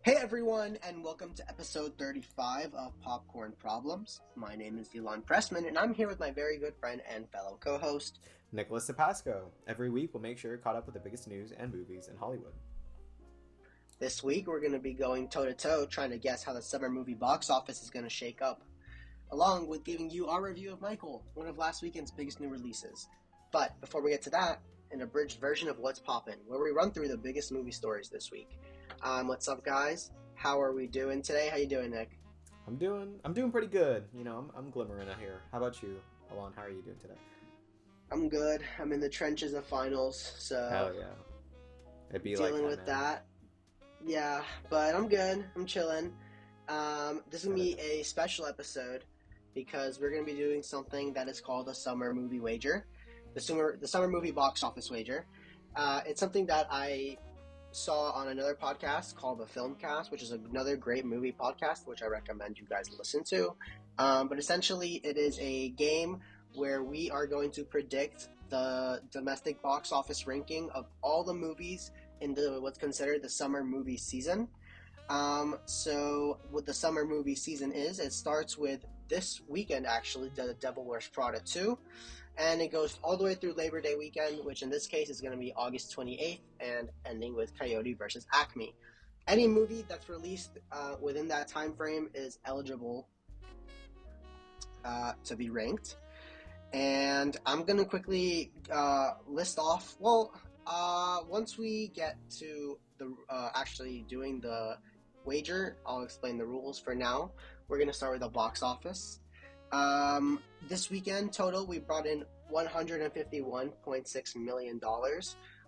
Hey everyone, and welcome to episode 35 of Popcorn Problems. My name is Ilan Pressman, and I'm here with my very good friend and fellow co-host, Nicholas Sapasco. Every week, we'll make sure you're caught up with the biggest news and movies in Hollywood. This week, we're going to be going toe-to-toe trying to guess how the summer movie box office is going to shake up, along with giving you our review of Michael, one of last weekend's biggest new releases. But before we get to that, an abridged version of What's Poppin', where we run through the biggest movie stories this week. What's up, guys? How are we doing today? How you doing, Nick? I'm doing pretty good. I'm glimmering out here. How about you, Alon? How are you doing today? I'm good. I'm in the trenches of finals, so Hell yeah. It'd be dealing like with that. Yeah, but I'm good. I'm chilling. This is gonna be a special episode because we're gonna be doing something that is called a summer movie wager, the summer movie box office wager. It's something that I saw on another podcast called the Filmcast, which is another great movie podcast, which I recommend you guys listen to. But essentially, it is a game where we are going to predict the domestic box office ranking of all the movies in what's considered the summer movie season. So what the summer movie season is, it starts with this weekend, actually, The Devil Wears Prada 2, and it goes all the way through Labor Day weekend, which in this case is going to be August 28th, and ending with Coyote versus Acme. Any movie that's released within that time frame is eligible to be ranked. And I'm going to quickly list off, once we get to the actually doing the wager, I'll explain the rules. For now, we're going to start with the box office. This weekend total, we brought in $151.6 million,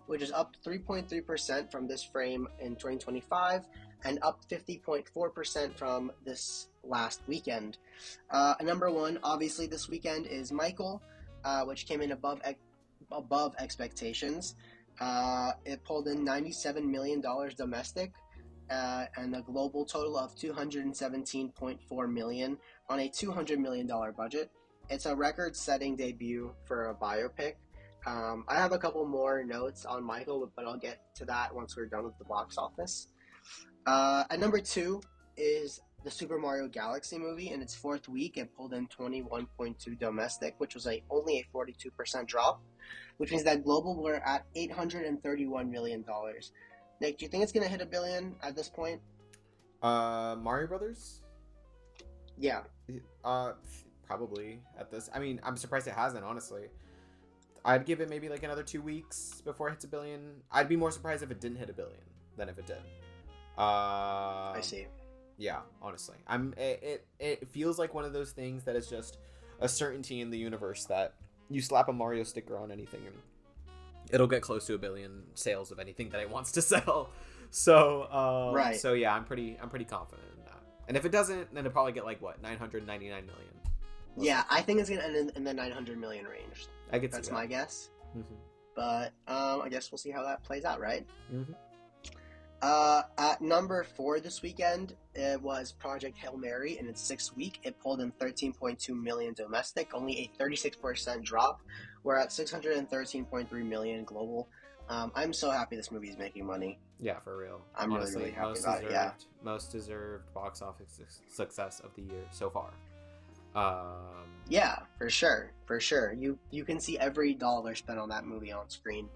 which is up 3.3% from this frame in 2025 and up 50.4% from this last weekend. Number one, obviously, this weekend is Michael, which came in above expectations. It pulled in $97 million domestic and a global total of $217.4 million on a $200 million budget. It's a record-setting debut for a biopic. I have a couple more notes on Michael, but I'll get to that once we're done with the box office. At number two is the Super Mario Galaxy movie. In its fourth week, it pulled in 21.2 domestic, which was only a 42% drop, which means that global we're at $831 million. Nick, do you think it's going to hit $1 billion at this point? Mario Brothers? Yeah. Probably at this. I mean, I'm surprised it hasn't, honestly. I'd give it maybe like another 2 weeks before it hits $1 billion. I'd be more surprised if it didn't hit $1 billion than if it did. I see. Yeah, honestly. It feels like one of those things that is just a certainty in the universe that you slap a Mario sticker on anything and it'll get close to $1 billion sales of anything that it wants to sell. So, right. So yeah, I'm pretty confident in that. And if it doesn't, then it'll probably get like what, 999 million. Yeah, I think it's gonna end in the 900 million range. That's my guess. Mm-hmm. But I guess we'll see how that plays out, right? Mm-hmm. At number 4 this weekend, it was Project Hail Mary. In its 6th week, it pulled in 13.2 million domestic, only a 36% drop. We're at 613.3 million global. I'm so happy this movie is making money. Yeah, for real. I'm honestly, really happy about it. Yeah, most deserved box office success of the year so far. Yeah, for sure. You can see every dollar spent on that movie on screen,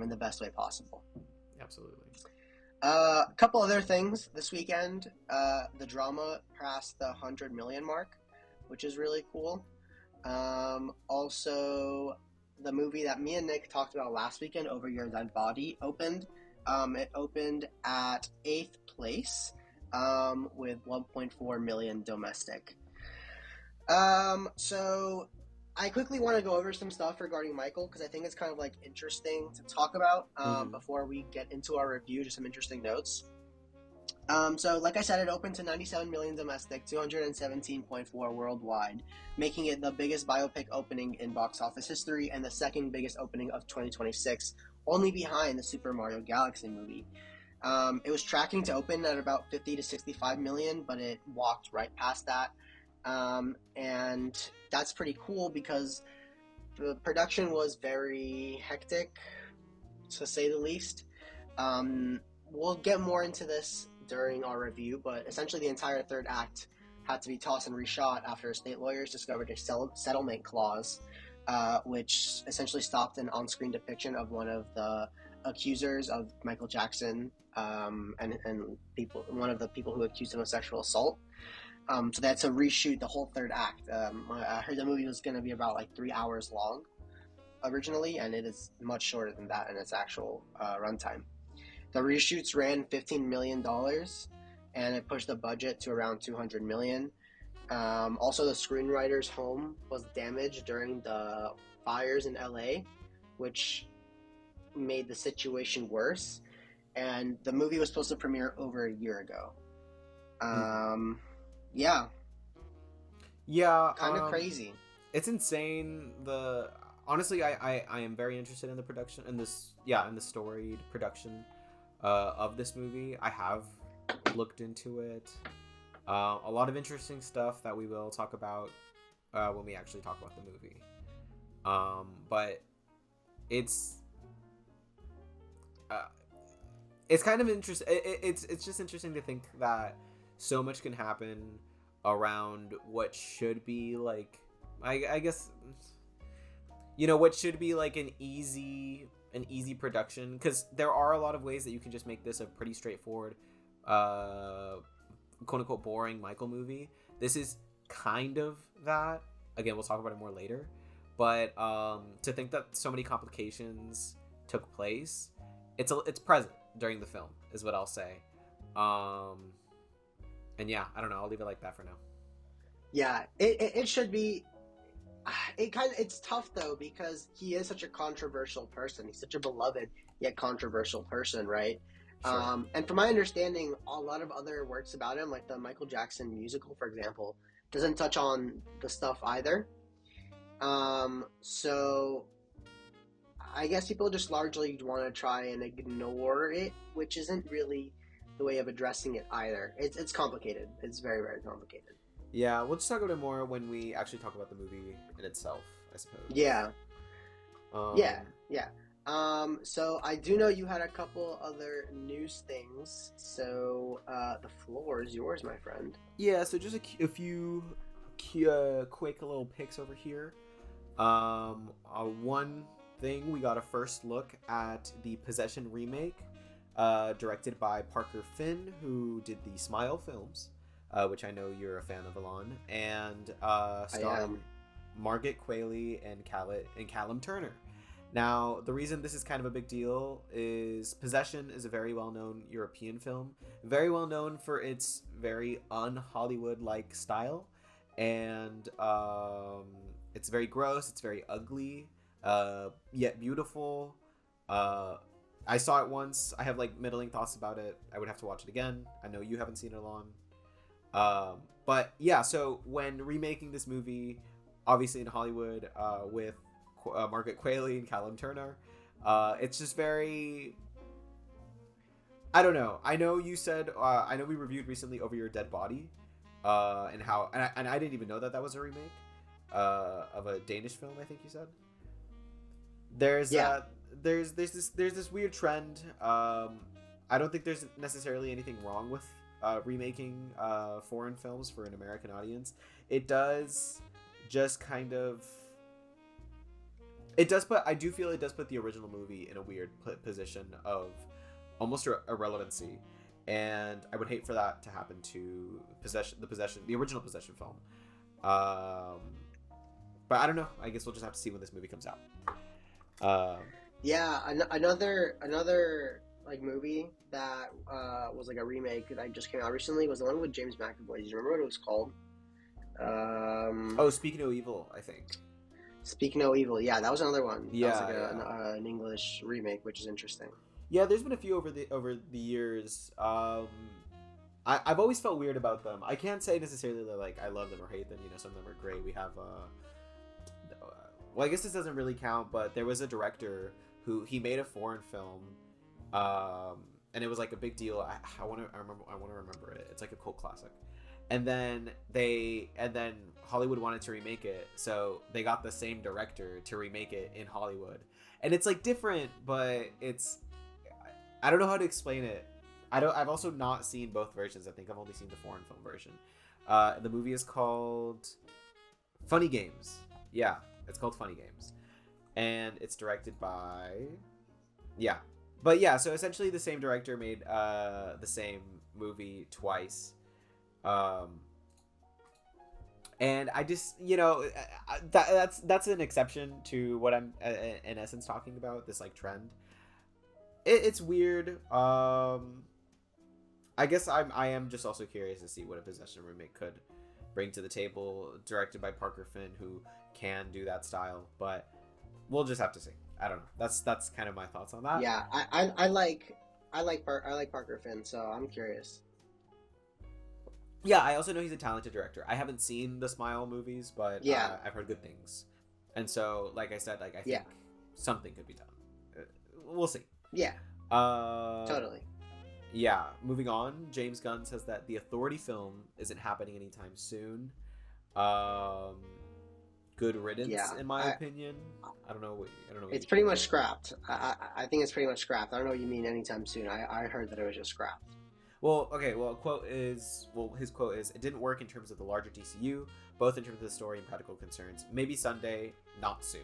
in the best way possible. Absolutely. A couple other things this weekend. The drama passed the 100 million mark, which is really cool. Also, the movie that me and Nick talked about last weekend, Over Your Dead Body, opened. It opened at 8th place with 1.4 million domestic. So I quickly want to go over some stuff regarding Michael because I think it's kind of like interesting to talk about before we get into our review. Just some interesting notes. So like I said, it opened to 97 million domestic, 217.4 worldwide, making it the biggest biopic opening in box office history and the second biggest opening of 2026, only behind the Super Mario Galaxy movie. It was tracking to open at about 50 to 65 million, but it walked right past that. And that's pretty cool because the production was very hectic, to say the least. We'll get more into this during our review, but essentially the entire third act had to be tossed and reshot after state lawyers discovered a settlement clause, which essentially stopped an on-screen depiction of one of the accusers of Michael Jackson, and one of the people who accused him of sexual assault. So they had to reshoot the whole third act. I heard the movie was going to be about like 3 hours long originally, and it is much shorter than that in its actual runtime. The reshoots ran $15 million, and it pushed the budget to around $200 million. Also, the screenwriter's home was damaged during the fires in LA, which made the situation worse. And the movie was supposed to premiere over a year ago. Yeah. Yeah. Kind of crazy. It's insane. Honestly, I am very interested in the production, in the storied production of this movie. I have looked into it. A lot of interesting stuff that we will talk about when we actually talk about the movie. But it's kind of interesting. It's just interesting to think that so much can happen around what should be like, I guess, what should be like an easy production, because there are a lot of ways that you can just make this a pretty straightforward quote unquote boring Michael movie. This is kind of that. Again, we'll talk about it more later, but to think that so many complications took place, it's present during the film is what I'll say. And yeah, I don't know, I'll leave it like that for now. Yeah, it should be. It's tough though, because he is such a controversial person. He's such a beloved yet controversial person, right? Sure. And from my understanding, a lot of other works about him, like the Michael Jackson musical, for example, doesn't touch on the stuff either. So I guess people just largely want to try and ignore it, which isn't really the way of addressing it either. It's complicated. It's very, very complicated. Yeah, we'll just talk about it more when we actually talk about the movie in itself, I suppose. Yeah. Yeah. So I do know you had a couple other news things, so the floor is yours, my friend. Yeah, so just a few quick little picks over here. One thing, we got a first look at the Possession remake, directed by Parker Finn, who did the Smile films, which I know you're a fan of, Ilan, and starring Margaret Qualley and Callum Turner. Now, the reason this is kind of a big deal is Possession is a very well-known European film, very well known for its very un-Hollywood-like style, and it's very gross, it's very ugly, yet beautiful. I saw it once. I have like middling thoughts about it. I would have to watch it again. I know you haven't seen it, Alon. But yeah, so when remaking this movie, obviously in Hollywood, with Margaret Qualley and Callum Turner, it's just very, I don't know. I know you said, I know we reviewed recently Over Your Dead Body, and how, and I didn't even know that was a remake of a Danish film, I think you said. There's this weird trend. I don't think there's necessarily anything wrong with remaking foreign films for an American audience. It does just kind of, I do feel it does put the original movie in a weird position of almost irrelevancy, and I would hate for that to happen to the original Possession film. But I don't know. I guess we'll just have to see when this movie comes out. Yeah, another like movie that was like a remake that just came out recently was the one with James McAvoy. Do you remember what it was called? Speak No Evil, I think. Speak No Evil. Yeah, that was another one. Yeah, that was like an English remake, which is interesting. Yeah, there's been a few over the years. I've always felt weird about them. I can't say necessarily that like I love them or hate them. You know, some of them are great. We have well, I guess this doesn't really count, but there was a director who he made a foreign film, and it was like a big deal. I want to remember it. It's like a cult classic. And then Hollywood wanted to remake it, so they got the same director to remake it in Hollywood. And it's like different, but I don't know how to explain it. I've also not seen both versions. I think I've only seen the foreign film version. The movie is called Funny Games. Yeah, it's called Funny Games, and it's directed by yeah. But yeah, so essentially the same director made the same movie twice. Um, and I just, that's an exception to what I'm in essence talking about, this like trend. It's weird. I guess I am just also curious to see what a Possession remake could bring to the table, directed by Parker Finn, who can do that style, but we'll just have to see. I don't know. That's kind of my thoughts on that. Yeah, I like Parker Finn, so I'm curious. Yeah, I also know he's a talented director. I haven't seen the Smile movies, but Yeah. I've heard good things, and so like I said, like I think something could be done. We'll see. Yeah, totally. Yeah, moving on. James Gunn says that the Authority film isn't happening anytime soon. Good riddance, in my opinion. I don't know. It's pretty much scrapped. I think it's pretty much scrapped. I don't know what you mean anytime soon. I heard that it was just scrapped. Well, okay. His quote is, "It didn't work in terms of the larger DCU, both in terms of the story and practical concerns. Maybe Sunday, not soon."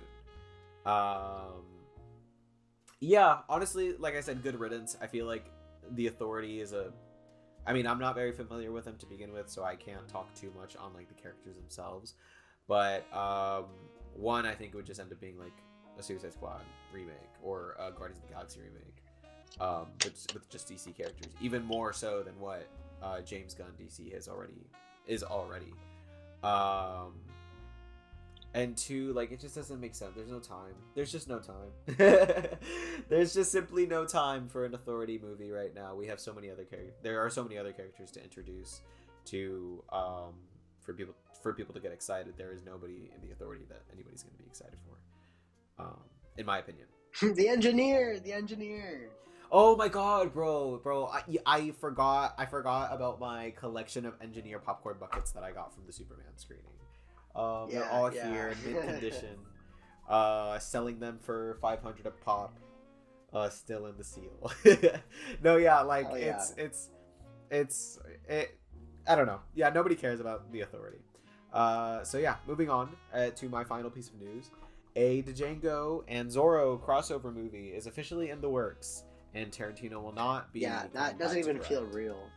Yeah, honestly, like I said, good riddance. I feel like the Authority is I'm not very familiar with them to begin with, so I can't talk too much on like the characters themselves. But one, I think it would just end up being like a Suicide Squad remake or a Guardians of the Galaxy remake, with just DC characters, even more so than what James Gunn DC is already. And two, like, it just doesn't make sense. There's no time. There's just no time. There's just simply no time for an Authority movie right now. We have so many other characters. There are so many other characters to introduce to for people to get excited. There is nobody in the Authority that anybody's going to be excited for, in my opinion. The engineer. Oh my god, bro! I forgot about my collection of engineer popcorn buckets that I got from the Superman screening. They're all here in mint condition, selling them for $500 a pop, still in the seal. No, yeah, like it's I don't know. Yeah, nobody cares about the Authority. So yeah, moving on to my final piece of news. A Django and Zorro crossover movie is officially in the works, and Tarantino will not be. Yeah, that doesn't even feel real.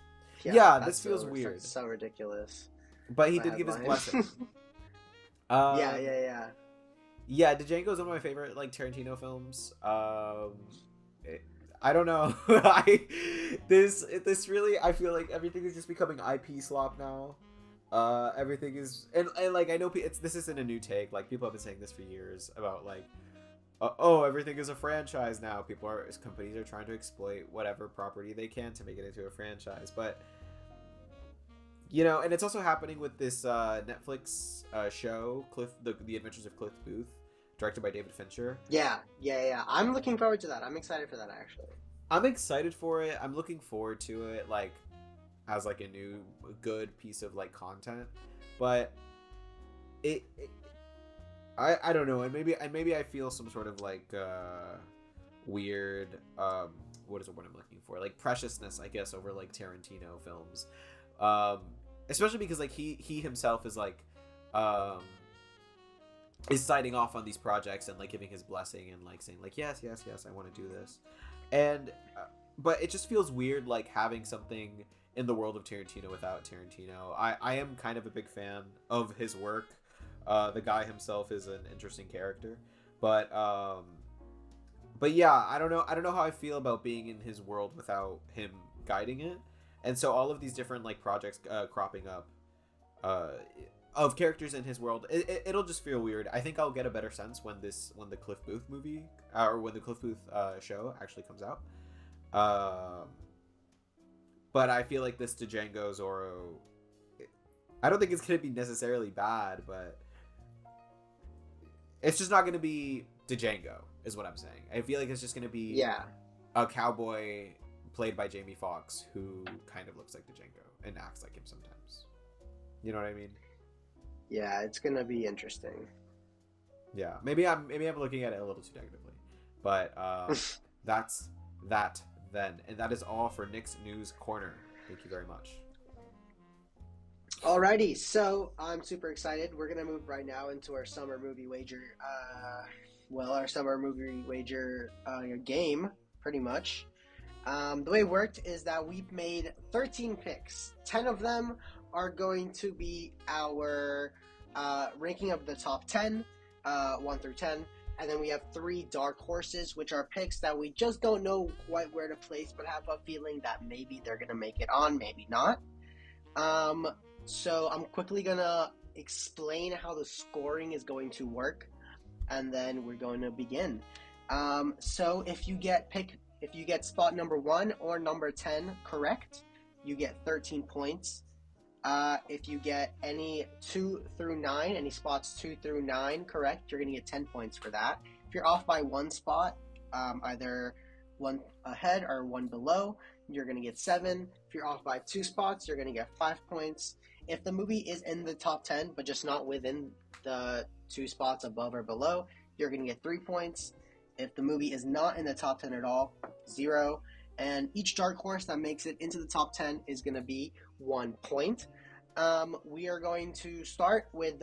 Yeah, this feels weird. So ridiculous. But he did give his blessing. Yeah. Django is one of my favorite like Tarantino films. I don't know. This really, I feel like everything is just becoming IP slop now. Everything is, and like I know this isn't a new take. Like people have been saying this for years about like, everything is a franchise now. Companies are trying to exploit whatever property they can to make it into a franchise, but. And it's also happening with this Netflix show, The Adventures of Cliff Booth, directed by David Fincher. Yeah. I'm looking forward to that. I'm excited for that, actually. I'm excited for it. I'm looking forward to it, like, as, like, a new, good piece of, like, content. But I don't know. And maybe I feel some sort of, like, weird, what is the word I'm looking for? Like, preciousness, I guess, over, like, Tarantino films. Especially because like he himself is like is signing off on these projects and like giving his blessing and like saying like yes I want to do this, and but it just feels weird like having something in the world of Tarantino without Tarantino. I am kind of a big fan of his work. The guy himself is an interesting character, but yeah, I don't know how I feel about being in his world without him guiding it. And so all of these different like projects cropping up of characters in his world, it'll just feel weird. I think I'll get a better sense when the Cliff Booth movie or when the Cliff Booth show actually comes out. But I feel like this Django Zorro, I don't think it's gonna be necessarily bad, but it's just not gonna be Django, is what I'm saying. I feel like it's just gonna be a cowboy played by Jamie Foxx, who kind of looks like Django and acts like him sometimes. You know what I mean? Yeah, it's gonna be interesting. Yeah, maybe I'm looking at it a little too negatively, but that's that then. And that is all for Nick's News Corner. Thank you very much. Alrighty, so I'm super excited. We're gonna move right now into our summer movie wager. Our summer movie wager game, pretty much. The way it worked is that we've made 13 picks. 10 of them are going to be our ranking of the top 10, 1 through 10. And then we have 3 dark horses, which are picks that we just don't know quite where to place, but have a feeling that maybe they're going to make it on, maybe not. So I'm quickly going to explain how the scoring is going to work, and then we're going to begin. So if you get spot number 1 or number 10 correct, you get 13 points. If you get any 2 through 9, any spots 2 through 9 correct, you're going to get 10 points for that. If you're off by 1 spot, either 1 ahead or 1 below, you're going to get 7. If you're off by 2 spots, you're going to get 5 points. If the movie is in the top 10, but just not within the 2 spots above or below, you're going to get 3 points. If the movie is not in the top 10 at all, 0. And each dark horse that makes it into the top 10 is going to be 1 point. We are going to start with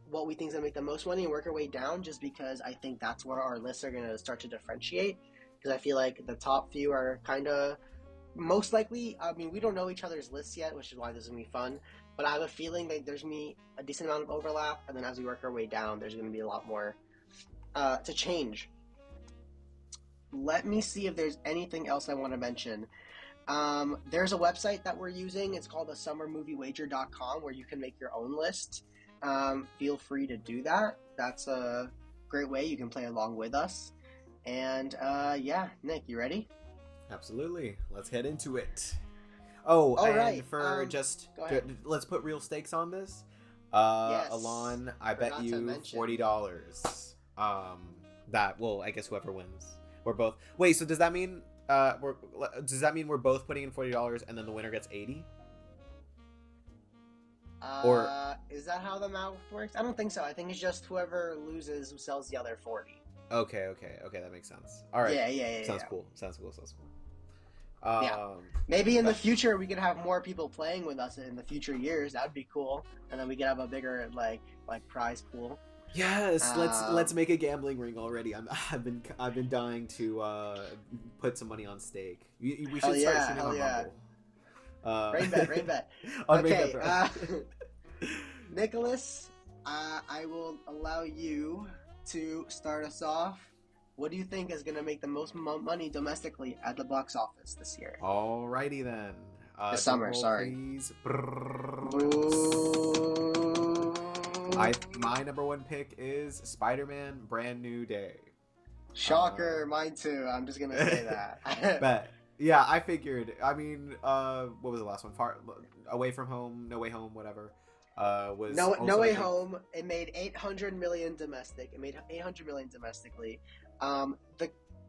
what we think is going to make the most money and work our way down, just because I think that's where our lists are going to start to differentiate. Because I feel like the top few are kind of most likely, I mean, we don't know each other's lists yet, which is why this is going to be fun. But I have a feeling that there's going to be a decent amount of overlap. And then as we work our way down, there's going to be a lot more to change. Let me see if there's anything else I want to mention. There's a website that we're using. It's called thesummermoviewager.com, where you can make your own list. Feel free to do that. That's a great way you can play along with us. And yeah, Nick, you ready? Absolutely. Let's head into it. Oh, all and right. for let's put real stakes on this. Yes. Alon, I bet you $40. I guess whoever wins. We're both. Wait, so does that mean we're both putting in $40 and then the winner gets 80? Or is that how the math works? I don't think so. I think it's just whoever loses who sells the other 40. Okay, that makes sense. All right. Yeah. Sounds cool. Yeah. Maybe in the future we could have more people playing with us in the future years. That'd be cool, and then we could have a bigger like prize pool. Yes, let's make a gambling ring already. I've been dying to put some money on stake. We should start shooting on Rumble. Rain bet. Okay, Nicholas, I will allow you to start us off. What do you think is going to make the most money domestically at the box office this year? Alrighty then. The summer, sorry. Please. My number 1 pick is Spider-Man Brand New Day. Shocker, mine too. I'm just going to say that. But yeah, I figured. I mean, what was the last one? Away from Home, No Way Home, whatever. Was No Way Home. It made $800 million domestic. It made $800 million domestically.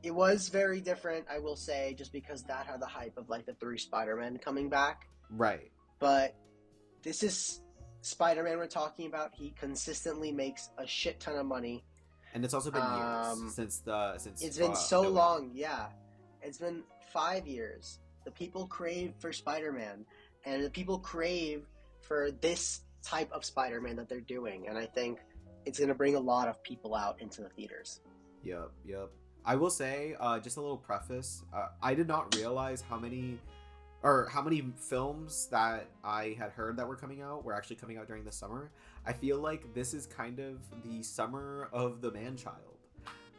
It was very different, I will say, just because that had the hype of like the 3 Spider-Men coming back. Right. But this is Spider-Man we're talking about. He consistently makes a shit ton of money. And it's also been years since it's been so long. Yeah, it's been 5 years. The people crave for Spider-Man, and the people crave for this type of Spider-Man that they're doing. And I think it's going to bring a lot of people out into the theaters. Yep. I will say, just a little preface. I did not realize how many films that I had heard that were coming out were actually coming out during the summer. I feel like this is kind of the summer of the man-child.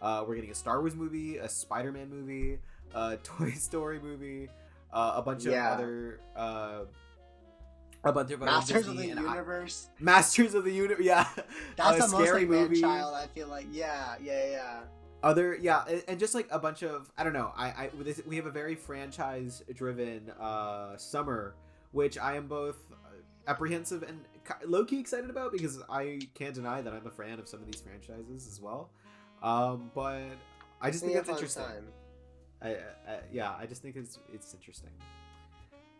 We're getting a Star Wars movie, a Spider-Man movie, a Toy Story movie, a bunch of other Masters of the Universe. Masters of the Universe, yeah. That's a scary movie. Man-child, I feel like, yeah. And just like a bunch of, I don't know, we have a very franchise-driven summer, which I am both apprehensive and low-key excited about, because I can't deny that I'm a fan of some of these franchises as well. But I just think that's interesting. I just think it's interesting.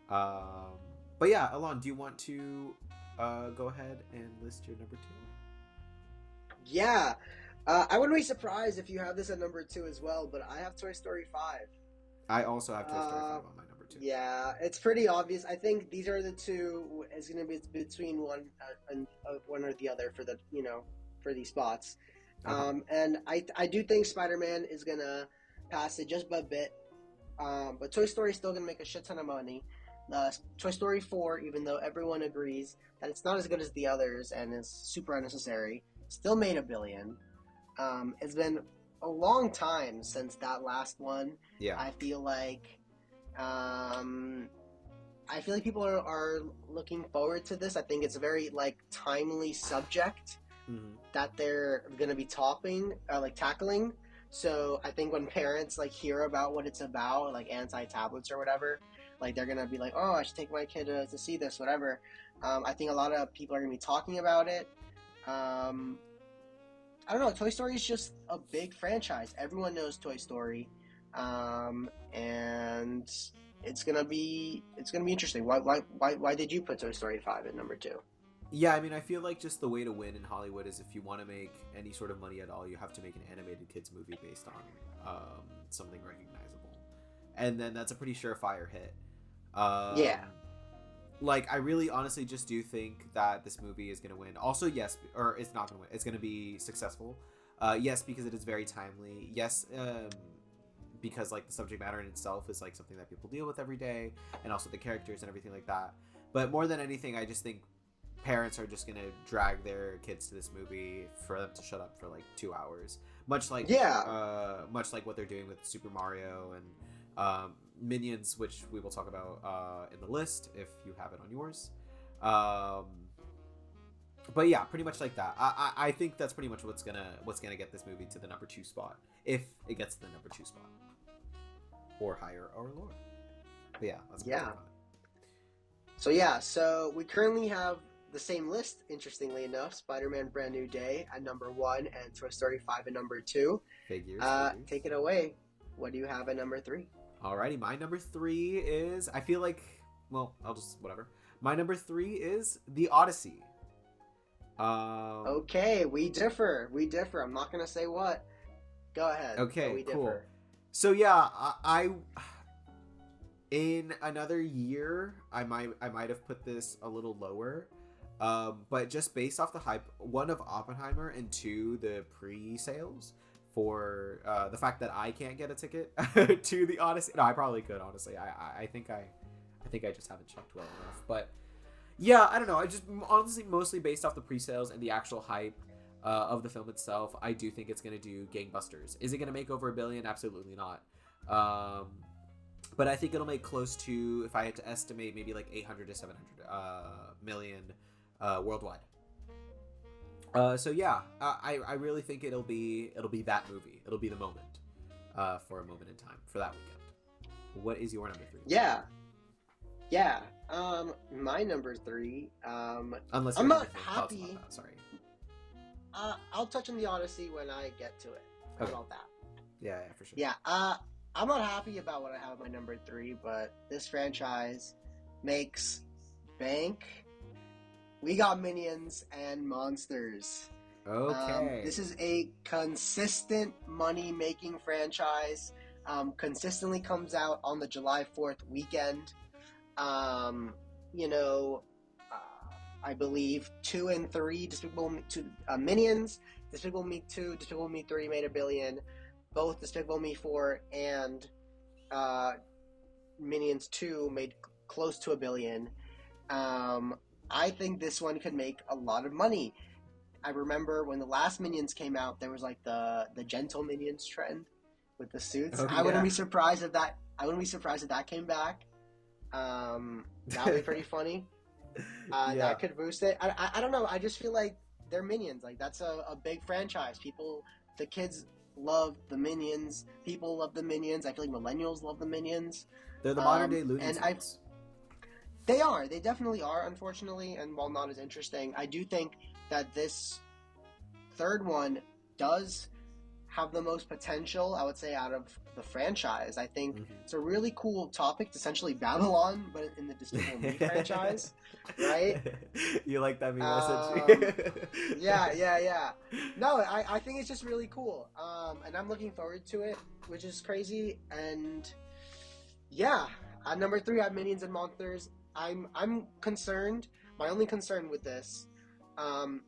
But yeah, Alon, do you want to go ahead and list your number 2? Yeah. I wouldn't be surprised if you have this at number 2 as well, but I have Toy Story 5. I also have Toy Story 5 on my number 2. Yeah, it's pretty obvious. I think these are the two. It's going to be between one or the other for the for these spots. And I do think Spider-Man is going to pass it just by a bit. But Toy Story is still going to make a shit ton of money. Toy Story 4, even though everyone agrees that it's not as good as the others and is super unnecessary, still made $1 billion. It's been a long time since that last one. Yeah. I feel like people are looking forward to this. I think it's a very timely subject that they're going to be tackling. So I think when parents hear about what it's about, like anti-tablets or whatever, they're gonna be like, oh, I should take my kid to see this, whatever. I think a lot of people are gonna be talking about it. I don't know. Toy Story is just a big franchise. Everyone knows Toy Story, and it's gonna be interesting. Why did you put Toy Story 5 at number 2? Yeah, I mean, I feel like just the way to win in Hollywood is if you want to make any sort of money at all, you have to make an animated kids movie based on something recognizable, and then that's a pretty surefire hit. Yeah. I really honestly just do think that this movie is going to win. Also, yes, or it's not going to win. It's going to be successful. Yes, because it is very timely. Yes, because the subject matter in itself is something that people deal with every day, and also the characters and everything like that. But more than anything, I just think parents are just going to drag their kids to this movie for them to shut up for 2 hours. Much like what they're doing with Super Mario and Minions, which we will talk about in the list if you have it on yours. But yeah, pretty much like that. I think that's pretty much what's gonna get this movie to the number 2 spot, if it gets to the number 2 spot, or higher or lower. But yeah, that's So we currently have the same list. Interestingly enough, Spider-Man: Brand New Day at number 1 and Toy Story 5 at number 2. Figures. Take it away. What do you have at number 3? Alrighty, my number 3 is, I feel like, well, I'll just, whatever. My number 3 is The Odyssey. Okay, we differ. I'm not going to say what. Go ahead. Okay, we cool. differ. So yeah, I in another year, I might have put this a little lower. But just based off the hype, 1 of Oppenheimer and 2, the pre-sales, for the fact that I can't get a ticket to the Odyssey. No, I probably could, honestly. I think I just haven't checked well enough. But yeah, I don't know. I just honestly mostly based off the pre-sales and the actual hype of the film itself, I do think it's gonna do gangbusters. Is it gonna make over $1 billion? Absolutely not. But I think it'll make close to, if I had to estimate, maybe 800 to 700 million worldwide. So yeah, I really think it'll be that movie. It'll be the moment for a moment in time for that weekend. What is your number 3? Yeah. My number 3. Unless I'm not happy. Sorry. I'll touch on the Odyssey when I get to it. How about that? Yeah, for sure. Yeah. I'm not happy about what I have at my number 3, but this franchise makes bank. We got Minions and Monsters. Okay. This is a consistent money-making franchise. Consistently comes out on the July 4th weekend. I believe 2 and 3, Minions, Despicable Me 2, Despicable Me 3 made $1 billion. Both Despicable Me 4 and Minions 2 made close to $1 billion. I think this one could make a lot of money. I remember when the last Minions came out, there was the gentle Minions trend with the suits. I wouldn't be surprised if that came back. That would be pretty funny. That could boost it. I don't know. I just feel like they're Minions. That's a big franchise. The kids love the Minions. People love the Minions. I feel like millennials love the Minions. They're the modern day Looney Tunes. They are. They definitely are, unfortunately, and while not as interesting, I do think that this third one does have the most potential, I would say, out of the franchise. I think it's a really cool topic. It's essentially Babylon, but in the Despicable Me franchise, right? You like that message? Yeah. No, I think it's just really cool, and I'm looking forward to it, which is crazy, and Yeah, at number three, I have Minions and Monsters. I'm concerned. My only concern with this,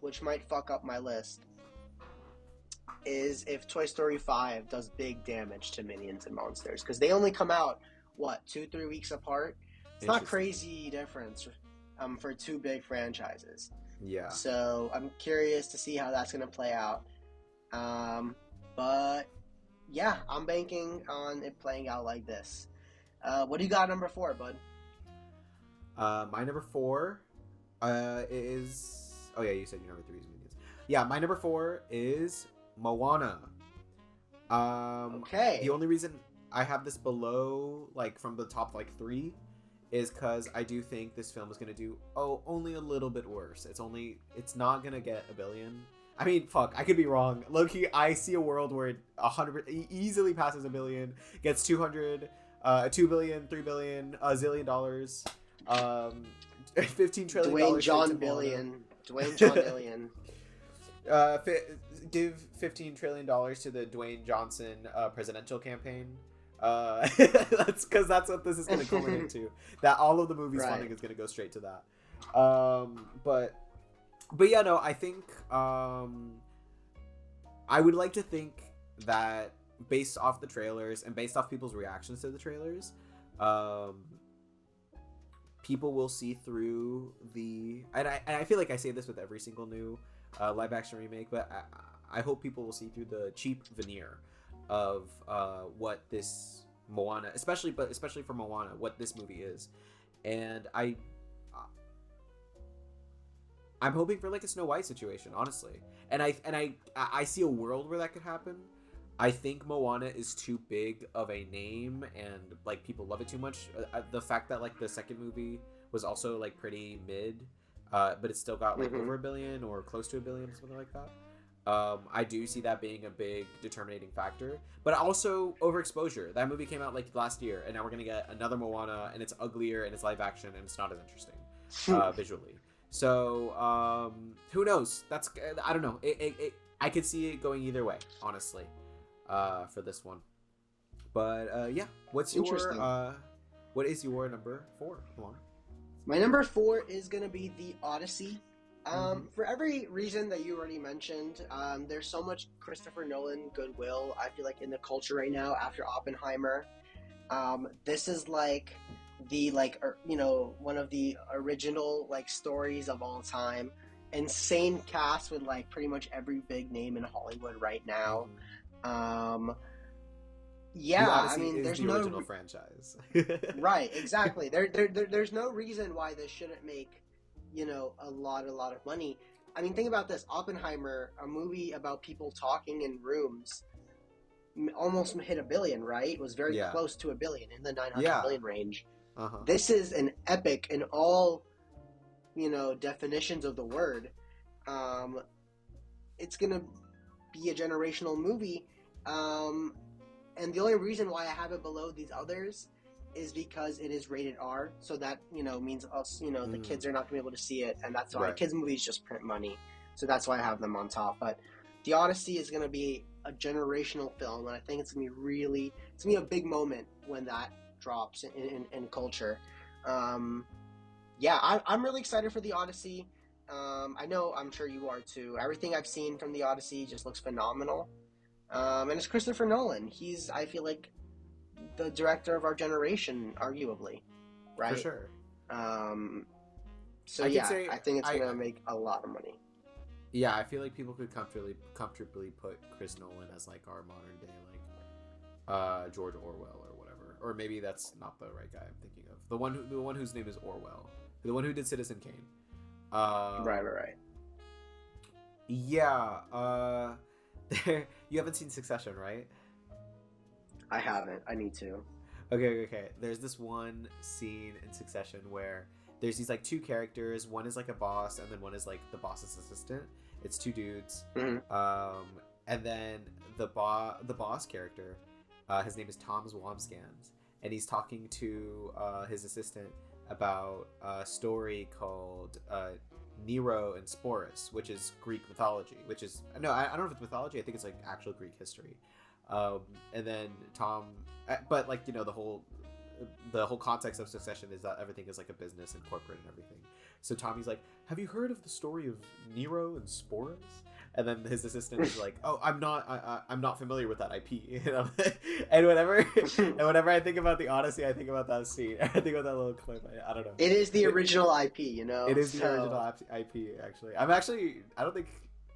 which might fuck up my list, is if Toy Story 5 does big damage to Minions and Monsters, because they only come out what 2-3 weeks apart. It's not Interesting. crazy difference, for two big franchises. Yeah. So I'm curious to see how that's gonna play out. But yeah, I'm banking on it playing out like this. What do you got number four, bud? My number four is. Oh yeah, you said your number three is Minions. Yeah, my number four is Moana. Okay. The only reason I have this below, like from the top like three, is because I do think this film is gonna do only a little bit worse. It's not gonna get a billion. I mean, fuck, I could be wrong. Low-key, I see a world where it easily passes a billion, gets 200, 2 billion, 3 billion, a zillion dollars, 15 trillion Dwayne dollars. John Billion. Dwayne John Billion. Give $15 trillion to the Dwayne Johnson presidential campaign. That's because that's what this is going to culminate to. That all of the movie's funding is going to go straight to that. But yeah, no, I think I would like to think that based off the trailers and based off people's reactions to the trailers, people will see through the and I feel like I say this with every single new live action remake, but I hope people will see through the cheap veneer of what this Moana, especially for Moana, what this movie is. And I'm hoping for like a Snow White situation, honestly. And I see a world where that could happen. I think Moana is too big of a name and like people love it too much. The fact that like the second movie was also like pretty mid, but it still got like over a billion or close to a billion or something like that. I do see that being a big determining factor, but also overexposure. That movie came out like last year, and now we're gonna get another Moana, and it's uglier and it's live action and it's not as interesting visually. So who knows? I don't know. I could see it going either way, honestly, for this one. But yeah, what is your number four? Come on. My number four is gonna be The Odyssey. For every reason that you already mentioned, there's so much Christopher Nolan goodwill, I feel like, in the culture right now after Oppenheimer. This is like the one of the original like stories of all time. Insane cast with like pretty much every big name in Hollywood right now. Yeah, I mean, there's the original franchise. Right, exactly. There's no reason why this shouldn't make a lot of money. I mean, think about this. Oppenheimer, a movie about people talking in rooms, almost hit a billion, right? It was very close to a billion, in the 900 million range. This is an epic in all definitions of the word. It's gonna be a generational movie, and the only reason why I have it below these others is because it is rated R, so that means us, the kids are not gonna be able to see it, and that's why kids movies just print money, so that's why I have them on top. But The Odyssey is gonna be a generational film, and I think it's gonna be a big moment when that drops in culture. I'm really excited for The Odyssey. I'm sure you are too. Everything I've seen from The Odyssey just looks phenomenal, and it's Christopher Nolan. I feel like the director of our generation, arguably, right? For sure. I think it's gonna make a lot of money. Yeah, I feel like people could comfortably put Chris Nolan as like our modern day like George Orwell or whatever, or maybe that's not the right guy I'm thinking of. The one whose name is Orwell, the one who did Citizen Kane. Right. Yeah. You haven't seen Succession, right? I haven't. I need to. Okay. There's this one scene in Succession where there's these like two characters. One is like a boss, and then one is like the boss's assistant. It's two dudes. And then the boss character, his name is Tom Wambsgans, and he's talking to his assistant about a story called Nero and Sporus, which is Greek mythology. I don't know if it's mythology. I think it's like actual Greek history. And then Tom, but like the whole the whole context of Succession is that everything is like a business and corporate and everything. So Tommy's like, have you heard of the story of Nero and Sporus? And then his assistant is like, oh, I'm not familiar with that IP. You know? and whenever I think about the Odyssey, I think about that scene. I think about that little clip. I don't know. It is the original IP, you know. It is the original IP. Actually, I don't think.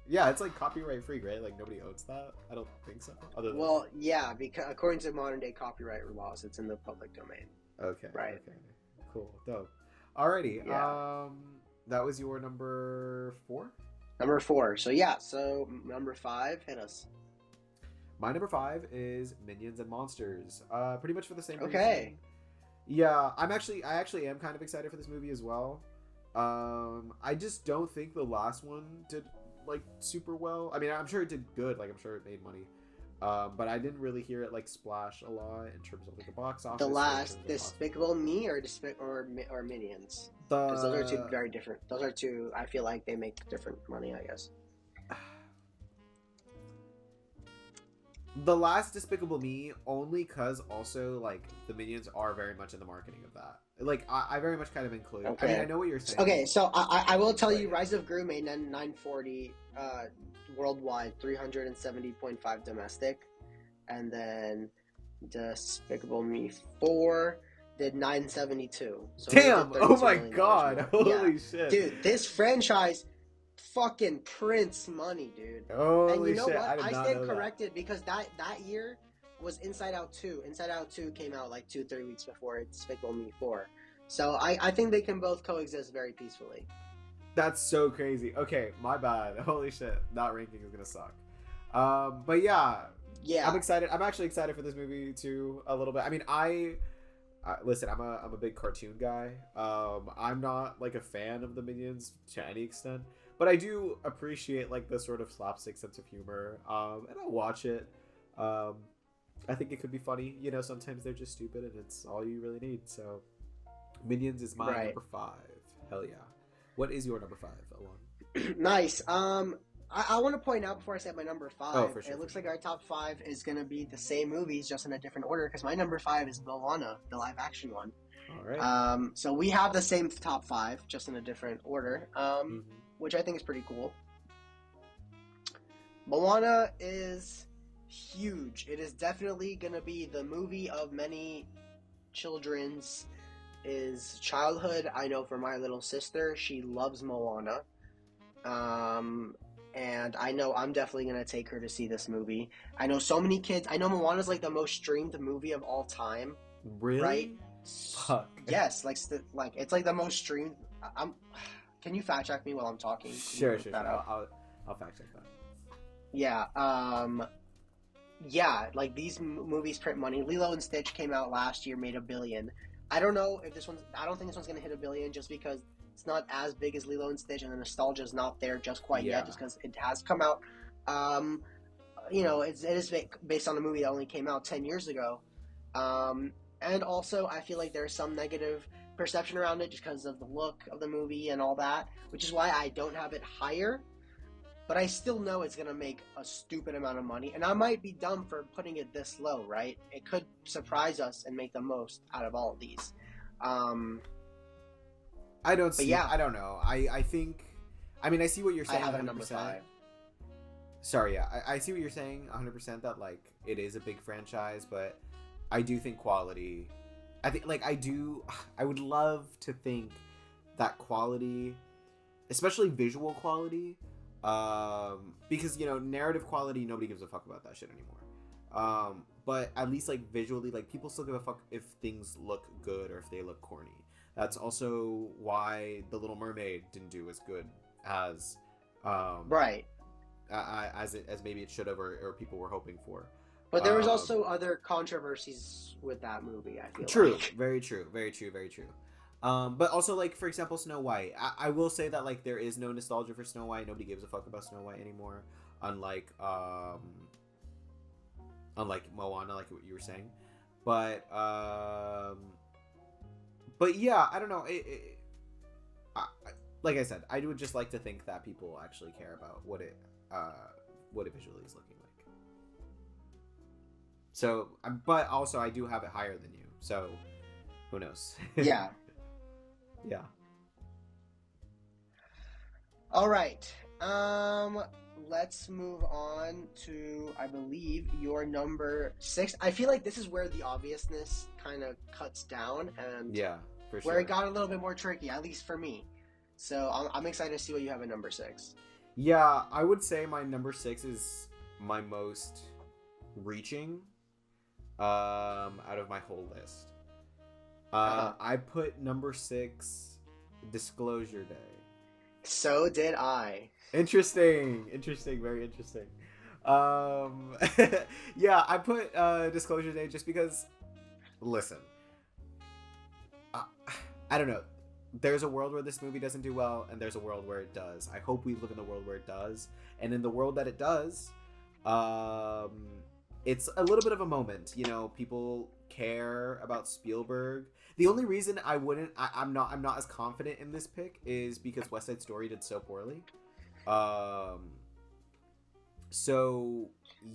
Yeah, it's like copyright free, right? Like nobody owns that. I don't think so. Well, yeah, because according to modern day copyright laws, it's in the public domain. Okay. Right. Okay. Cool. Dope. Alrighty. Yeah. That was your number 4? Number 4. So yeah. So number 5, hit us. My number 5 is Minions and Monsters. Pretty much for the same reason. Okay. Yeah, I actually am kind of excited for this movie as well. I just don't think the last one did like super well. I mean, I'm sure it did good. Like, I'm sure it made money. But I didn't really hear it like splash a lot in terms of like the box office. The last Despicable Me or Minions? Because those are two very different. Those are two. I feel like they make different money, I guess. The last Despicable Me only because also like the Minions are very much in the marketing of that. Like I very much kind of include. Okay. I mean, I know what you're saying. Okay, so I will tell you, Rise of Gru made 940 worldwide, 370.5 domestic, and then Despicable Me 4 did 972. So damn! Oh my god! Holy shit, dude! This franchise fucking prints money, dude. Holy and you know shit, what? I stand corrected because that year was Inside Out 2. Inside Out 2 came out like 2-3 weeks before Despicable Me 4. So I think they can both coexist very peacefully. That's so crazy. Okay, my bad. Holy shit, that ranking is gonna suck. But yeah, I'm excited. I'm actually excited for this movie too a little bit. I mean, listen, I'm a big cartoon guy. I'm not like a fan of the Minions to any extent, but I do appreciate like the sort of slapstick sense of humor. And I'll watch it. I think it could be funny. You know, sometimes they're just stupid, and it's all you really need. So, Minions is my number 5. Hell yeah. What is your number 5, Alon? Nice. I want to point out before I say my number 5. Oh, for sure. It looks like our top 5 is going to be the same movies, just in a different order. Because my number 5 is Moana, the live action one. All right. So we have the same top 5, just in a different order. Which I think is pretty cool. Moana is huge. It is definitely going to be the movie of many children's childhood. I know for my little sister, she loves Moana. And I know I'm definitely going to take her to see this movie. I know so many kids. I know Moana's like the most streamed movie of all time. Really? Right? Fuck. Yes, like it's like the most streamed. Can you fact check me while I'm talking? Sure. I'll fact check that. Yeah. Yeah, like these movies print money. Lilo and Stitch came out last year, made $1 billion. I don't know if this one's. I don't think this one's gonna hit $1 billion just because it's not as big as Lilo and Stitch, and the nostalgia is not there just quite yet, just because it has come out. You know, it is based on a movie that only came out 10 years ago. And also, I feel like there's some negative perception around it just because of the look of the movie and all that, which is why I don't have it higher. But I still know it's going to make a stupid amount of money. And I might be dumb for putting it this low, right? It could surprise us and make the most out of all of these. I don't see. Yeah. I don't know. I think. I mean, I see what you're saying. I have it at number 5. Sorry, yeah. I see what you're saying 100%, that, like, it is a big franchise, but I do think quality. I think, like, I would love to think that quality, especially visual quality, because, you know, narrative quality, nobody gives a fuck about that shit anymore. But at least, like, visually, like, people still give a fuck if things look good or if they look corny. That's also why The Little Mermaid didn't do as good as right, as maybe it should have, or people were hoping for. But there was also other controversies with that movie, I feel true, like. Very true. But also, like, for example, Snow White. I will say that, like, there is no nostalgia for Snow White. Nobody gives a fuck about Snow White anymore. Unlike Moana, like what you were saying. But yeah, I don't know. Like I said, I would just like to think that people actually care about what it visually is looking like. So, but also I do have it higher than you. So, Who knows? Yeah. Yeah. All right. Let's move on to, I believe, your number 6. I feel like this is where the obviousness kind of cuts down and Yeah, for where sure. it got a little bit more tricky, at least for me. So I'm excited to see what you have at number 6. Yeah, I would say my number 6 is my most reaching out of my whole list. I put number 6 Disclosure Day. So did I. Interesting, very interesting. Yeah, I put Disclosure Day just because, listen, I don't know. There's a world where this movie doesn't do well, and there's a world where it does. I hope we live in the world where it does, and in the world that it does, it's a little bit of a moment. You know, people care about Spielberg. The only reason I'm not as confident in this pick is because West Side Story did so poorly. So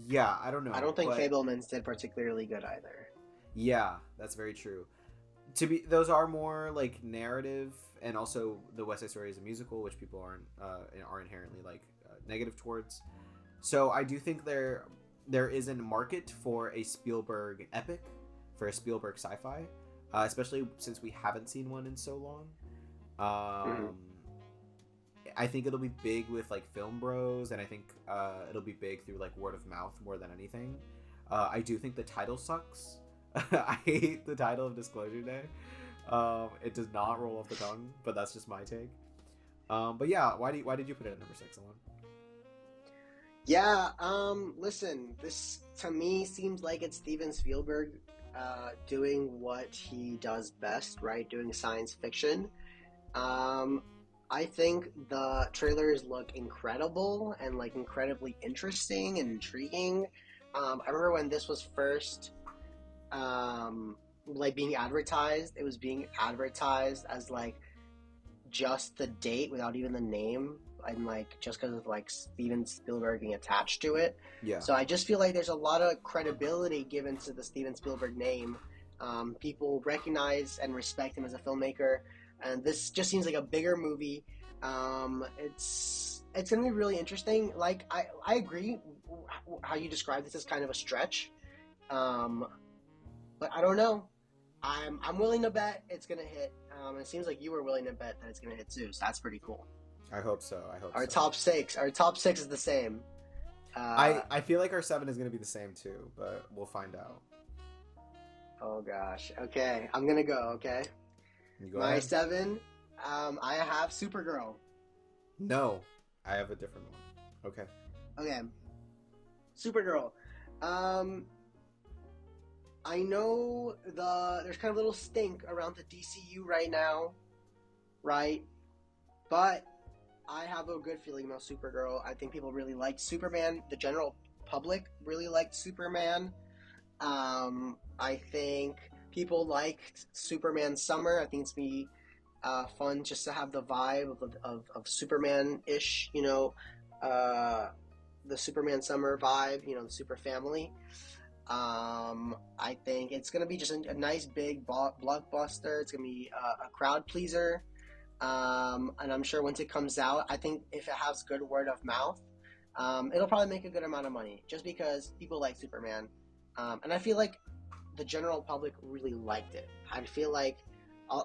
yeah, I don't know. I don't think Fabelmans did particularly good either. Yeah, that's very true. Those are more like narrative, and also the West Side Story is a musical, which people are inherently like negative towards. So I do think there is a market for a Spielberg epic, for a Spielberg sci-fi, especially since we haven't seen one in so long. I think it'll be big with like film bros, and I think it'll be big through like word of mouth more than anything. I do think the title sucks. I hate the title of Disclosure Day. It does not roll off the tongue, but that's just my take. But yeah, why did you put it at number 6, Alon? Yeah, listen, this to me seems like it's Steven Spielberg doing what he does best, right? Doing science fiction. I think the trailers look incredible and like incredibly interesting and intriguing. I remember when this was first like being advertised, it was being advertised as like just the date without even the name, and like just because of like Steven Spielberg being attached to it. Yeah. So I just feel like there's a lot of credibility given to the Steven Spielberg name. People recognize and respect him as a filmmaker, and this just seems like a bigger movie. It's gonna be really interesting. Like I agree how you describe this as kind of a stretch, but I don't know. I'm willing to bet it's gonna hit. It seems like you were willing to bet that it's gonna hit too, so that's pretty cool. I hope so. Our top six is the same. I feel like our 7 is gonna be the same too, but we'll find out. Oh gosh. Okay, I'm gonna go. Okay. You go My ahead. 7. I have Supergirl. No, I have a different one. Okay. Okay. Supergirl. I know there's kind of a little stink around the DCU right now, right? But I have a good feeling about Supergirl. I think people really liked Superman. The general public really liked Superman. I think people liked Superman Summer. I think it's be fun just to have the vibe of Superman-ish, you know, the Superman Summer vibe, you know, the super family. I think it's going to be just a nice big blockbuster. It's going to be a crowd pleaser. And I'm sure once it comes out, I think if it has good word of mouth, it'll probably make a good amount of money just because people like Superman. And I feel like the general public really liked it. I feel like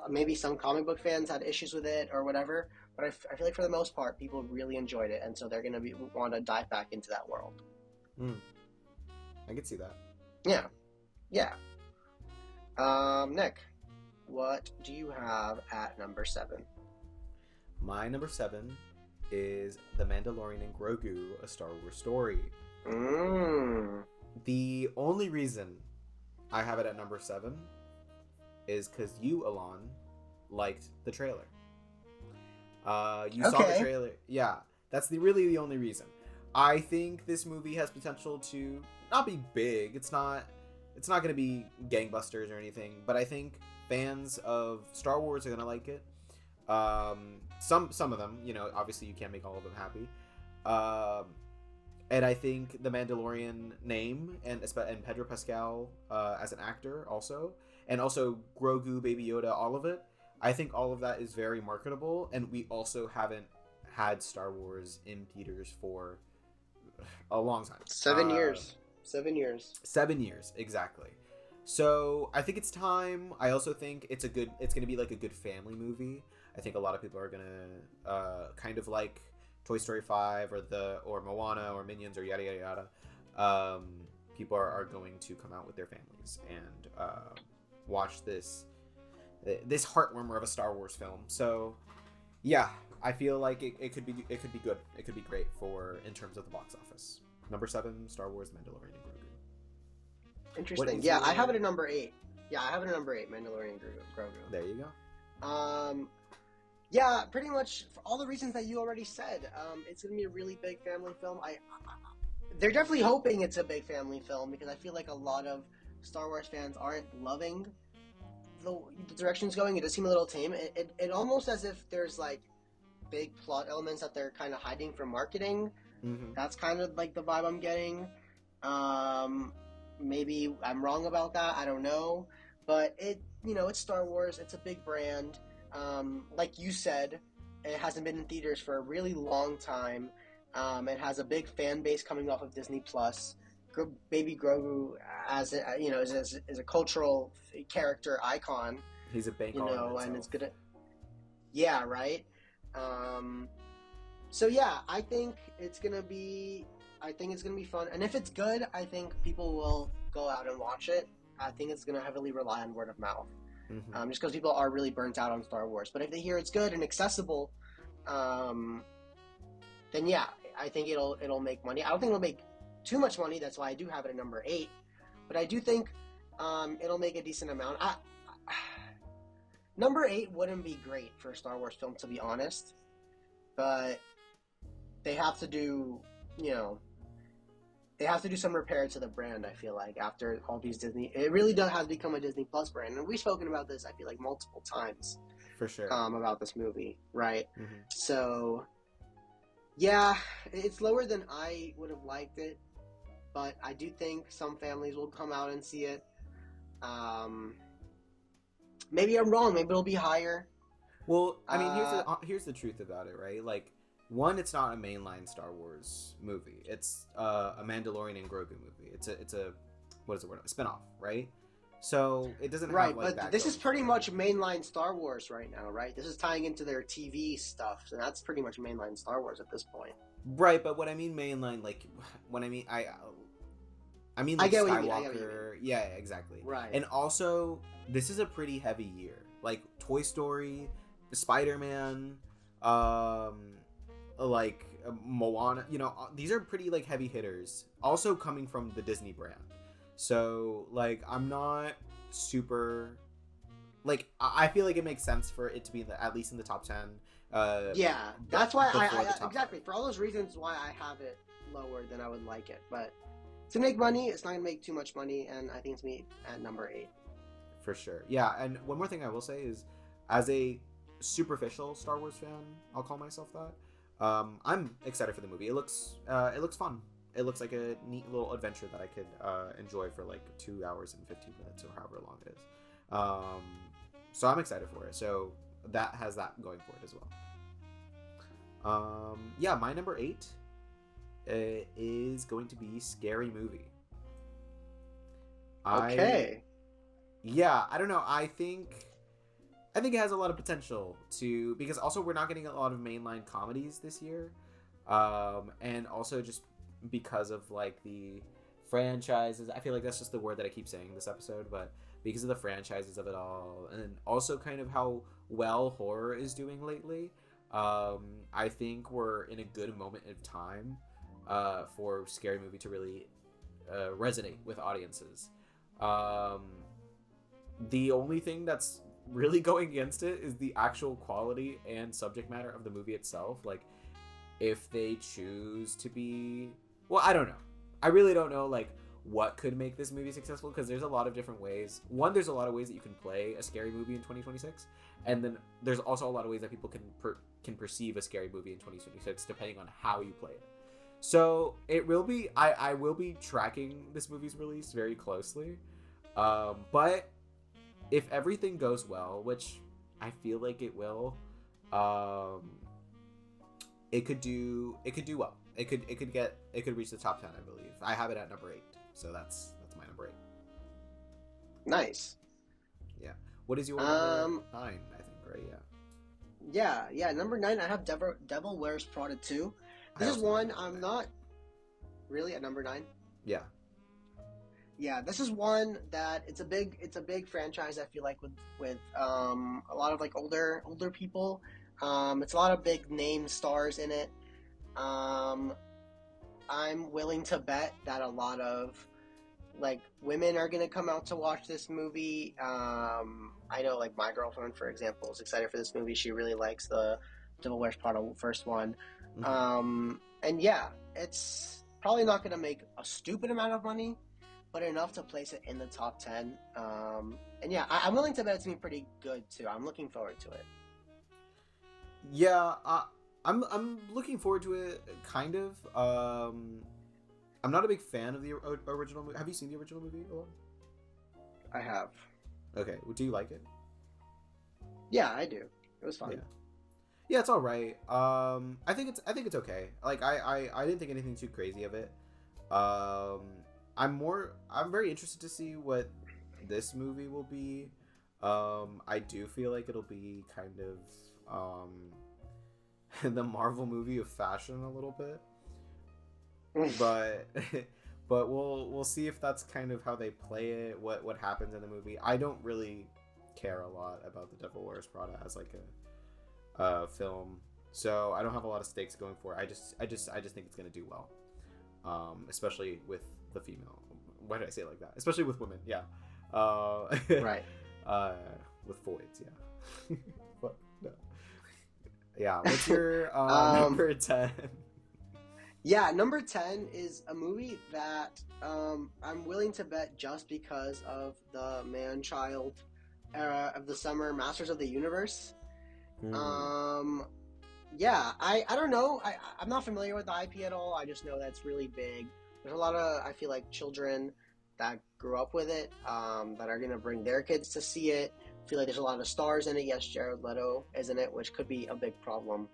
maybe some comic book fans had issues with it or whatever, but I feel like for the most part, people really enjoyed it. And so they're going to want to dive back into that world. I can see that. Yeah. Nick, what do you have at number 7? My number 7 is The Mandalorian and Grogu, A Star Wars Story. The only reason I have it at number 7 is because you, Alon, liked the trailer. You saw the trailer. Yeah, that's really the only reason. I think this movie has potential to not be big. It's not going to be gangbusters or anything, but I think fans of Star Wars are going to like it. Some of them, you know, obviously you can't make all of them happy. And I think the Mandalorian name and Pedro Pascal as an actor also, and also Grogu, Baby Yoda, all of it. I think all of that is very marketable, and we also haven't had Star Wars in theaters for a long time. 7 years. 7 years. 7 years, exactly. So I think it's time. I also think it's gonna be like a good family movie. I think a lot of people are gonna kind of like Toy Story 5 or Moana or Minions or yada yada yada. People are going to come out with their families and watch this heartwarmer of a Star Wars film. So yeah, I feel like it could be good. It could be great in terms of the box office. Number 7, Star Wars: Mandalorian and Grogu. Interesting. Yeah, I have it at number 8. Yeah, I have it at number 8, Mandalorian and Grogu. There you go. Yeah, pretty much for all the reasons that you already said. It's gonna be a really big family film. They're definitely hoping it's a big family film because I feel like a lot of Star Wars fans aren't loving the direction it's going. It does seem a little tame. It almost as if there's like big plot elements that they're kind of hiding from marketing. Mm-hmm. That's kind of like the vibe I'm getting. Maybe I'm wrong about that. I don't know, but it's Star Wars. It's a big brand. Like you said, it hasn't been in theaters for a really long time. It has a big fan base coming off of Disney Plus. Baby Grogu, is a cultural character icon. He's a bank on himself. And it's gonna. Yeah, right. So yeah, I think it's gonna be fun, and if it's good, I think people will go out and watch it. I think it's gonna heavily rely on word of mouth, just because people are really burnt out on Star Wars. But if they hear it's good and accessible, then yeah, I think it'll make money. I don't think it'll make too much money. That's why I do have it at number 8. But I do think it'll make a decent amount. Number 8 wouldn't be great for a Star Wars film, to be honest. But they have to do, some repair to the brand, I feel like, after all these Disney... It really does have become a Disney Plus brand. And we've spoken about this, I feel like, multiple times. For sure. About this movie, right? Mm-hmm. So, yeah, it's lower than I would have liked it. But I do think some families will come out and see it. Maybe I'm wrong. Maybe it'll be higher. Well, I mean, here's the truth about it, right? Like, one, it's not a mainline Star Wars movie. It's a Mandalorian and Grogu movie. It's a what is the word? A spinoff, right? So it doesn't have like but that. This is pretty much mainline Star Wars right now, right? This is tying into their TV stuff, and that's pretty much mainline Star Wars at this point. Right, but what I mean mainline, like when I mean I mean like Skywalker. Yeah, exactly. Right. And also, this is a pretty heavy year. Like Toy Story, Spider-Man, like Moana, these are pretty like heavy hitters, also coming from the Disney brand. So like I'm not super like I feel like it makes sense for it to be at least in the top 10. Yeah, that's why I exactly 10. For all those reasons why I have it lower than I would like it. But it's gonna make money. It's not gonna make too much money, and I think it's gonna be at number 8. For sure. Yeah, and one more thing I will say is, as a superficial Star Wars fan, I'll call myself that. I'm excited for the movie. It looks fun. It looks like a neat little adventure that I could enjoy for like 2 hours and 15 minutes or however long it is. So I'm excited for it. So that has that going for it as well. Yeah, my number 8 is going to be Scary Movie. Okay. I don't know. I think it has a lot of potential because also we're not getting a lot of mainline comedies this year, and also just because of like the franchises. I feel like that's just the word that I keep saying this episode, but because of the franchises of it all, and also kind of how well horror is doing lately, I think we're in a good moment of time for Scary Movie to really resonate with audiences. The only thing that's really going against it is the actual quality and subject matter of the movie itself. Like, if they choose to be... Well, I don't know. I really don't know, like, what could make this movie successful, because there's a lot of different ways. One, there's a lot of ways that you can play a scary movie in 2026, and then there's also a lot of ways that people can perceive a scary movie in 2026, depending on how you play it. So, it will be... I will be tracking this movie's release very closely, but if everything goes well, which I feel like it will, um, it could do well. It could reach the top 10, I believe. I have it at number 8, so that's my number 8. Nice. Yeah. What is your number 9? I think, right? Yeah. Number 9, I have Devil Wears Prada 2. This is also one have I'm that. not really at number 9. Yeah. Yeah, this is one that it's a big franchise. I feel like with a lot of like older people. It's a lot of big name stars in it. Um, I'm willing to bet that a lot of like women are gonna come out to watch this movie. I know like my girlfriend, for example, is excited for this movie. She really likes the Devil Wears Prada first one. And yeah, it's probably not gonna make a stupid amount of money, but enough to place it in the top 10. And yeah, I'm willing to bet it's gonna be pretty good too. I'm looking forward to it. Yeah, I'm looking forward to it, kind of. I'm not a big fan of the original movie. Have you seen the original movie a lot? I have. Okay, do you like it? Yeah, I do. It was fun. Yeah, it's all right. I think it's okay. Like I didn't think anything too crazy of it. I'm very interested to see what this movie will be. I do feel like it'll be kind of the Marvel movie of fashion a little bit. but but we'll see if that's kind of how they play it, what happens in the movie. I don't really care a lot about The Devil Wears Prada as like a film, so I don't have a lot of stakes going for it. I just think it's gonna do well, especially with the female. Why did I say it like that? Especially with women, yeah. Right. With voids, yeah. But no. Yeah, what's your number 10? Yeah, number 10 is a movie that I'm willing to bet just because of the man-child era of the summer, Masters of the Universe. Yeah, I don't know. I'm not familiar with the IP at all. I just know that's really big. There's a lot of, I feel like, children that grew up with it that are going to bring their kids to see it. I feel like there's a lot of stars in it. Yes, Jared Leto is in it, which could be a big problem.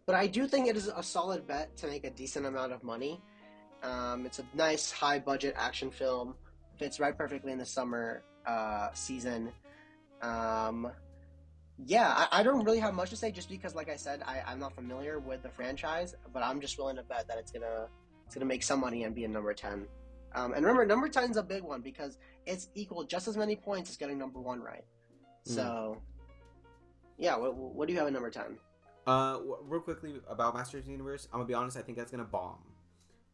But I do think it is a solid bet to make a decent amount of money. It's a nice, high-budget action film. Fits right perfectly in the summer season. Yeah, I don't really have much to say just because, like I said, I'm not familiar with the franchise, but I'm just willing to bet that it's gonna make some money and be a number 10. And remember, number 10 is a big one because it's equal just as many points as getting number 1 right. So, yeah, what do you have at number 10? Real quickly about Masters of the Universe, I'm gonna be honest. I think that's gonna bomb.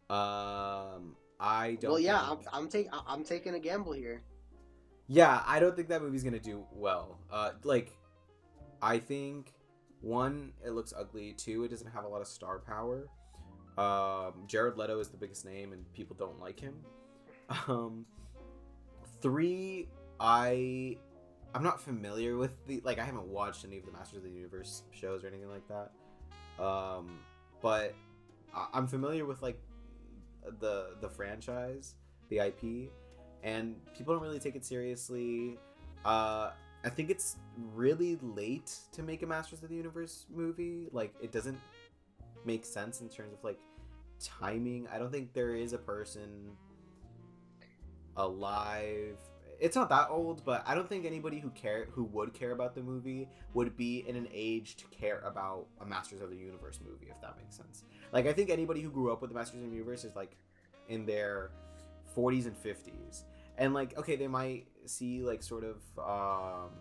I don't. Well, yeah, I'm taking a gamble here. Yeah, I don't think that movie's gonna do well. I think 1, it looks ugly. 2, it doesn't have a lot of star power. Jared Leto is the biggest name, and people don't like him. 3, I'm not familiar with I haven't watched any of the Masters of the Universe shows or anything like that. But I'm familiar with the franchise, the IP, and people don't really take it seriously. I think it's really late to make a Masters of the Universe movie. It doesn't make sense in terms of timing. I don't think there is a person alive. It's not that old, but I don't think anybody who would care about the movie would be in an age to care about a Masters of the Universe movie, if that makes sense. I think anybody who grew up with the Masters of the Universe is in their 40s and 50s. And okay, they might see sort of 40s,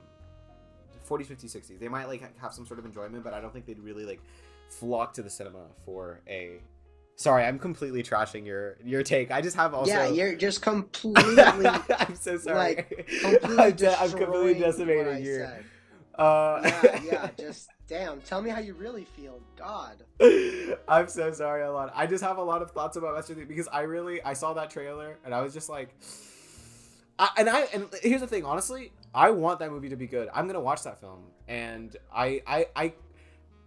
50s, 60s. They might have some sort of enjoyment, but I don't think they'd really flock to the cinema for a... Sorry, I'm completely trashing your take. I just have also... Yeah, you're just completely... I'm so sorry. I'm completely decimating you. Yeah, just... Damn, tell me how you really feel. God. I'm so sorry, Ilan. I just have a lot of thoughts about Master Chief because I saw that trailer and I was just like... And here's the thing, honestly, I want that movie to be good. I'm going to watch that film. And I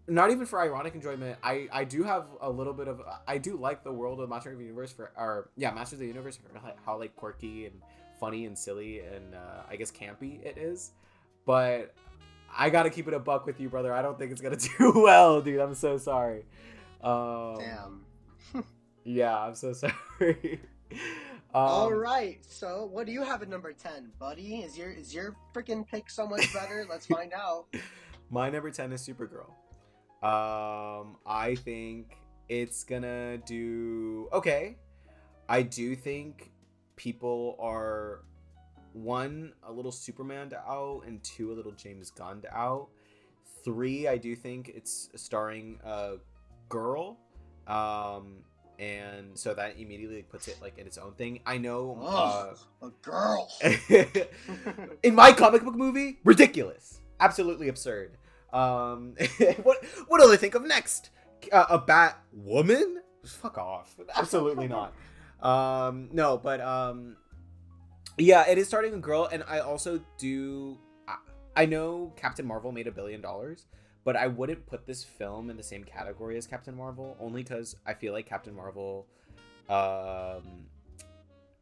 not even for ironic enjoyment, I do have a little bit of... I do like the world of Masters of the Universe Masters of the Universe for how quirky and funny and silly and I guess campy it is, but I gotta keep it a buck with you, brother. I don't think it's gonna do well, dude. I'm so sorry. Damn. Yeah, I'm so sorry. All right. So, what do you have at number 10, buddy? Is your freaking pick so much better? Let's find out. My number 10 is Supergirl. I think it's gonna do okay. I do think people are, one, a little Superman out, and two, a little James Gunn out. Three, I do think it's starring a girl. And so that immediately puts it like in its own thing. I know a girl. In my comic book movie, ridiculous. Absolutely absurd. What do they think of next? A Bat woman? Fuck off. Absolutely not. No, but yeah, it is starting a girl, and I also do. I know Captain Marvel made $1 billion, but I wouldn't put this film in the same category as Captain Marvel, only because I feel like Captain Marvel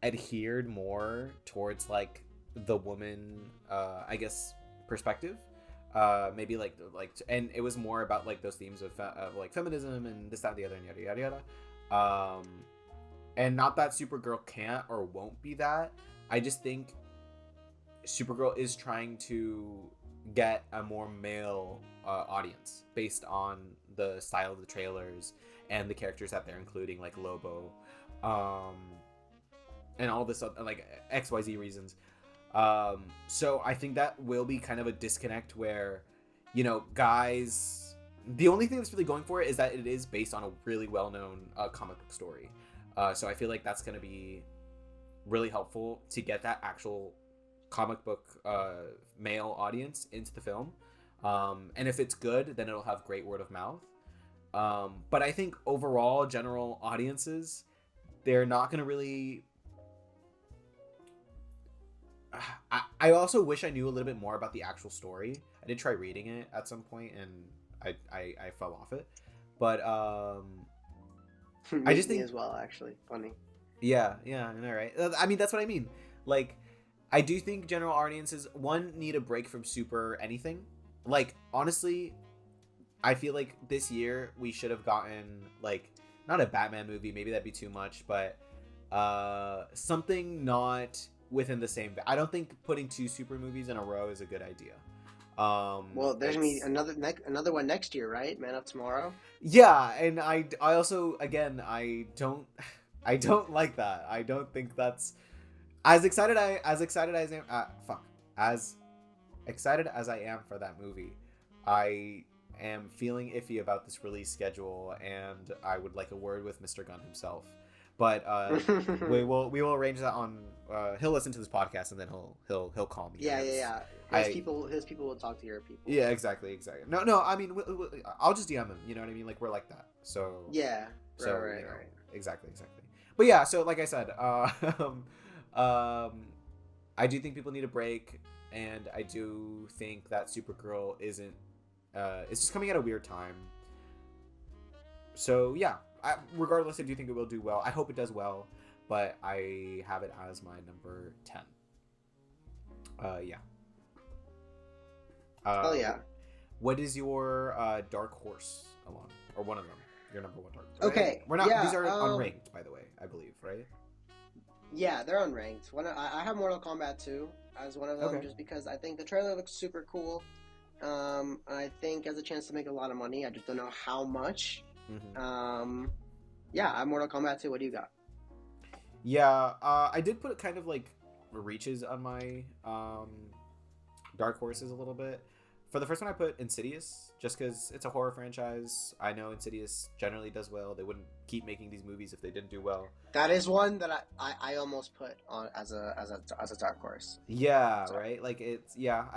adhered more towards like the woman, I guess, perspective. Maybe like, and it was more about like those themes of like feminism and this, that, and the other, and yada yada yada. And not that Supergirl can't or won't be that. I just think Supergirl is trying to get a more male audience based on the style of the trailers and the characters that they're including, like Lobo, and all this like XYZ reasons. So I think that will be kind of a disconnect where, you know, guys, the only thing that's really going for it is that it is based on a really well-known comic book story. So I feel like that's going to be really helpful to get that actual comic book male audience into the film. And if it's good, then it'll have great word of mouth. But I think overall, general audiences, they're not going to really... I also wish I knew a little bit more about the actual story. I did try reading it at some point, and I fell off it. But I just think... as well, actually. Funny. Yeah, I know, right? I mean, that's what I mean. Like, I do think general audiences, one, need a break from super anything. Like, honestly, I feel like this year we should have gotten, like, not a Batman movie, maybe that'd be too much, but something not within the same... I don't think putting 2 super movies in a row is a good idea. Well, there's gonna be another one next year, right? Man of Tomorrow. Yeah, and I also, again, I don't like that. I don't think that's... As excited as I am for that movie, I am feeling iffy about this release schedule, and I would like a word with Mr. Gunn himself. But we will arrange that on. He'll listen to this podcast, and then he'll call me. Yeah. His people will talk to your people. Yeah, exactly. No. I mean, I'll just DM him. You know what I mean? Like, we're like that. So yeah. Right. You know, exactly. But yeah, so like I said, I do think people need a break, and I do think that Supergirl isn't. It's just coming at a weird time. So yeah, regardless, I do think it will do well. I hope it does well, but I have it as my number 10. Yeah. Oh yeah. What is your dark horse, Alon, or one of them? Your number one dark horse. Okay. We're not. Yeah, these are unranked, by the way. I believe, right? Yeah, they're unranked. I have Mortal Kombat 2 as one of them, just because I think the trailer looks super cool. I think it has a chance to make a lot of money. I just don't know how much. Mm-hmm. Yeah, I'm Mortal Kombat 2. What do you got? Yeah, I did put kind of like reaches on my dark horses a little bit. For the first one, I put Insidious, just because it's a horror franchise. I know Insidious generally does well. They wouldn't keep making these movies if they didn't do well. That is one that I almost put on as a dark horse. Yeah, so. Right. Like I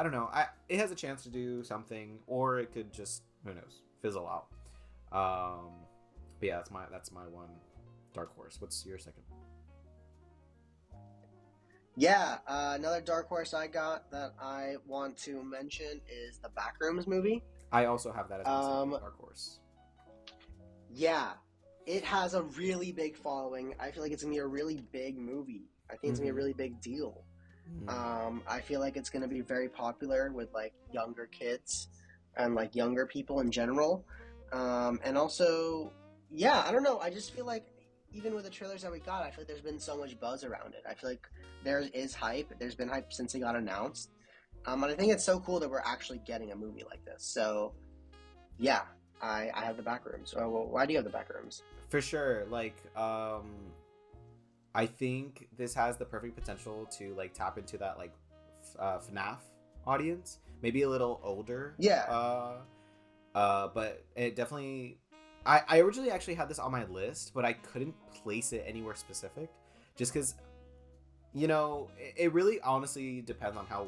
don't know. It has a chance to do something, or it could just, who knows, fizzle out. But yeah, that's my one dark horse. What's your second? Yeah, another dark horse I got that I want to mention is the Backrooms movie. I also have that as my second dark horse. Yeah, it has a really big following. I feel like it's gonna be a really big movie. I think it's gonna be a really big deal. I feel like it's going to be very popular with like younger kids and like younger people in general. And also, yeah, I don't know. I just feel like even with the trailers that we got, I feel like there's been so much buzz around it. I feel like there is hype. There's been hype since it got announced. And I think it's so cool that we're actually getting a movie like this. So, yeah, I have the back rooms. Oh, well, why do you have the back rooms? For sure. Like, I think this has the perfect potential to like tap into that like FNAF audience, maybe a little older. Yeah. But it definitely. I originally actually had this on my list, but I couldn't place it anywhere specific, just because, you know, it really honestly depends on how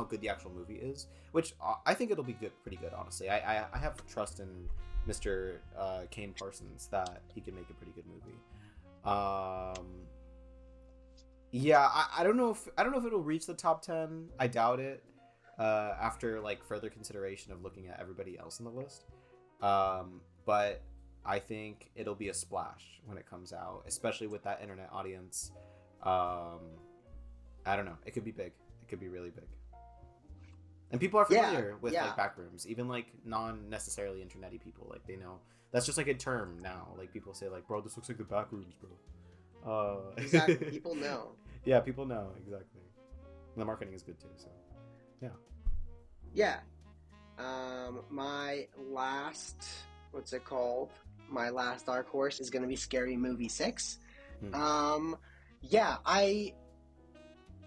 good the actual movie is. Which I think it'll be pretty good. Honestly, I have trust in Mr. Kane Parsons that he can make a pretty good movie. Yeah, I don't know if it'll reach the top 10. I doubt it. After like further consideration of looking at everybody else on the list. But I think it'll be a splash when it comes out, especially with that internet audience. I don't know. It could be big. It could be really big. And people are familiar with like backrooms, even like non-necessarily internety people. Like they know that's just like a term now. Like people say like, bro, this looks like the backrooms, bro. Exactly. People know. Yeah, people know exactly. And the marketing is good too. So yeah. Yeah. My last, what's it called? My last dark horse is going to be Scary Movie 6. Yeah,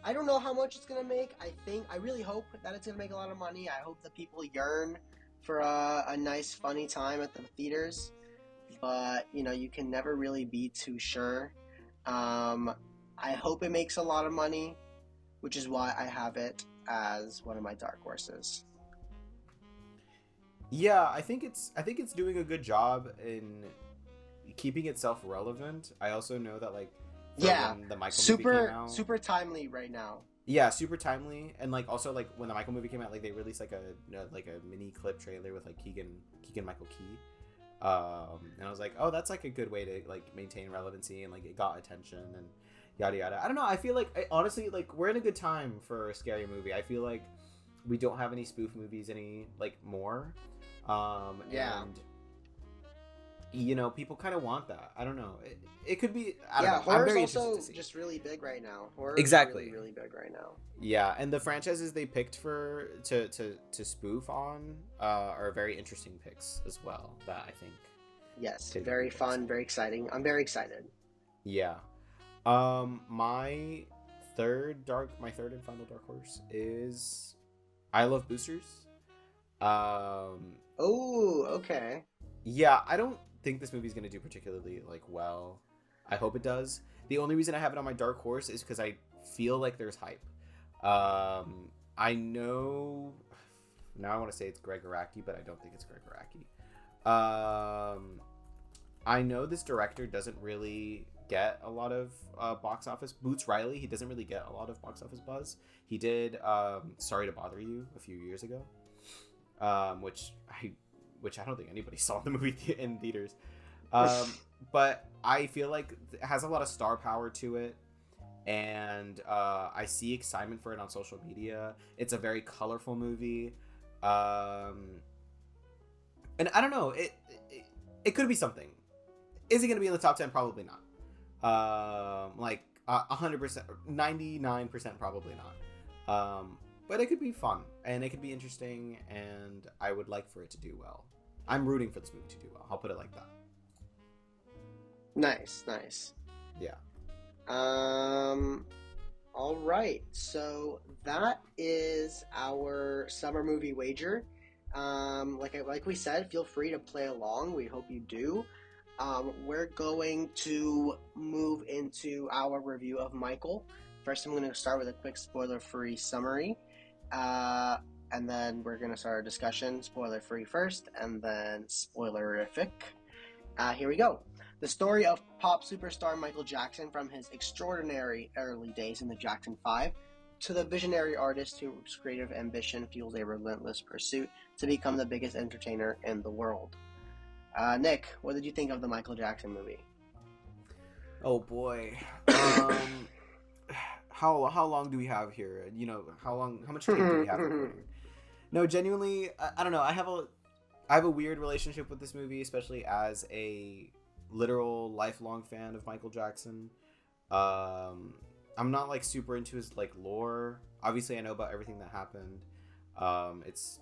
I don't know how much it's going to make. I really hope that it's going to make a lot of money. I hope that people yearn for a nice, funny time at the theaters. But, you know, you can never really be too sure. I hope it makes a lot of money, which is why I have it as one of my dark horses. Yeah, I think it's doing a good job in keeping itself relevant. I also know that like when the Michael movie came out, super timely right now. Yeah, super timely, and like also like when the Michael movie came out, like they released like a mini clip trailer with like Keegan Michael Key, and I was like, oh, that's like a good way to like maintain relevancy, and like it got attention and yada yada. I don't know. I feel like honestly like we're in a good time for a scary movie. I feel like we don't have any spoof movies any like more. And you know, people kind of want that. I don't know. It could be. I don't know. Horror's I'm very also to see. Just really big right now. Horror exactly is really big right now. Yeah, and the franchises they picked to spoof on are very interesting picks as well. That I think. Yes, very fun, very exciting. I'm very excited. Yeah. My third and final dark horse is I Love Boosters. Oh, okay. Yeah, I don't think this movie's gonna do particularly like well. I hope it does. The only reason I have it on my dark horse is because I feel like there's hype. I know now I want to say it's Greg Araki, but I don't think it's Greg Araki. I know this director doesn't really get a lot of box office. Boots Riley, he doesn't really get a lot of box office buzz. He did Sorry to Bother You a few years ago, which I don't think anybody saw the movie in theaters. But I feel like it has a lot of star power to it, and I see excitement for it on social media. It's a very colorful movie, and I don't know. It could be something. Is it going to be in the top 10? Probably not. Like 100%, 99% probably not. But it could be fun, and it could be interesting, and I would like for it to do well. I'm rooting for this movie to do well. I'll put it like that. Nice. Yeah. All right. So that is our summer movie wager. Like we said, feel free to play along. We hope you do. We're going to move into our review of Michael. First, I'm going to start with a quick spoiler-free summary. And then we're going to start our discussion, spoiler-free first, and then spoilerific. Here we go. The story of pop superstar Michael Jackson from his extraordinary early days in the Jackson 5 to the visionary artist whose creative ambition fuels a relentless pursuit to become the biggest entertainer in the world. Nick, what did you think of the Michael Jackson movie? Oh boy. how long do we have here? You know, how much tape do we have recording? No, genuinely, I don't know. I have a weird relationship with this movie, especially as a literal lifelong fan of Michael Jackson. I'm not like super into his like lore. Obviously, I know about everything that happened. It's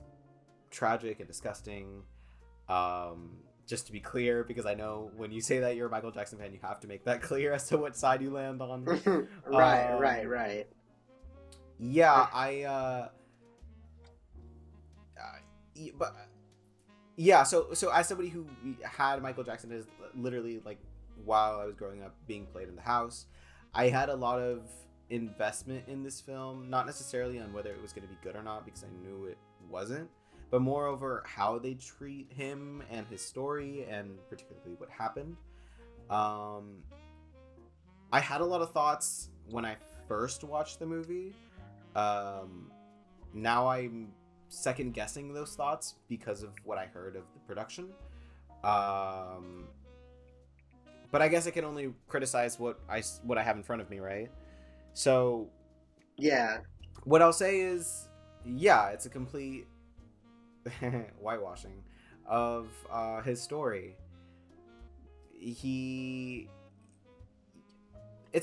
tragic and disgusting. Just to be clear, because I know when you say that you're a Michael Jackson fan, you have to make that clear as to what side you land on. Right. Yeah, but yeah. So as somebody who had Michael Jackson as literally like while I was growing up being played in the house, I had a lot of investment in this film, not necessarily on whether it was going to be good or not, because I knew it wasn't, but moreover how they treat him and his story, and particularly what happened. I had a lot of thoughts when I first watched the movie. Now I'm second guessing those thoughts because of what I heard of the production. But I guess I can only criticize what I have in front of me, right? So Yeah. what I'll say is, yeah, it's a complete whitewashing of his story. It's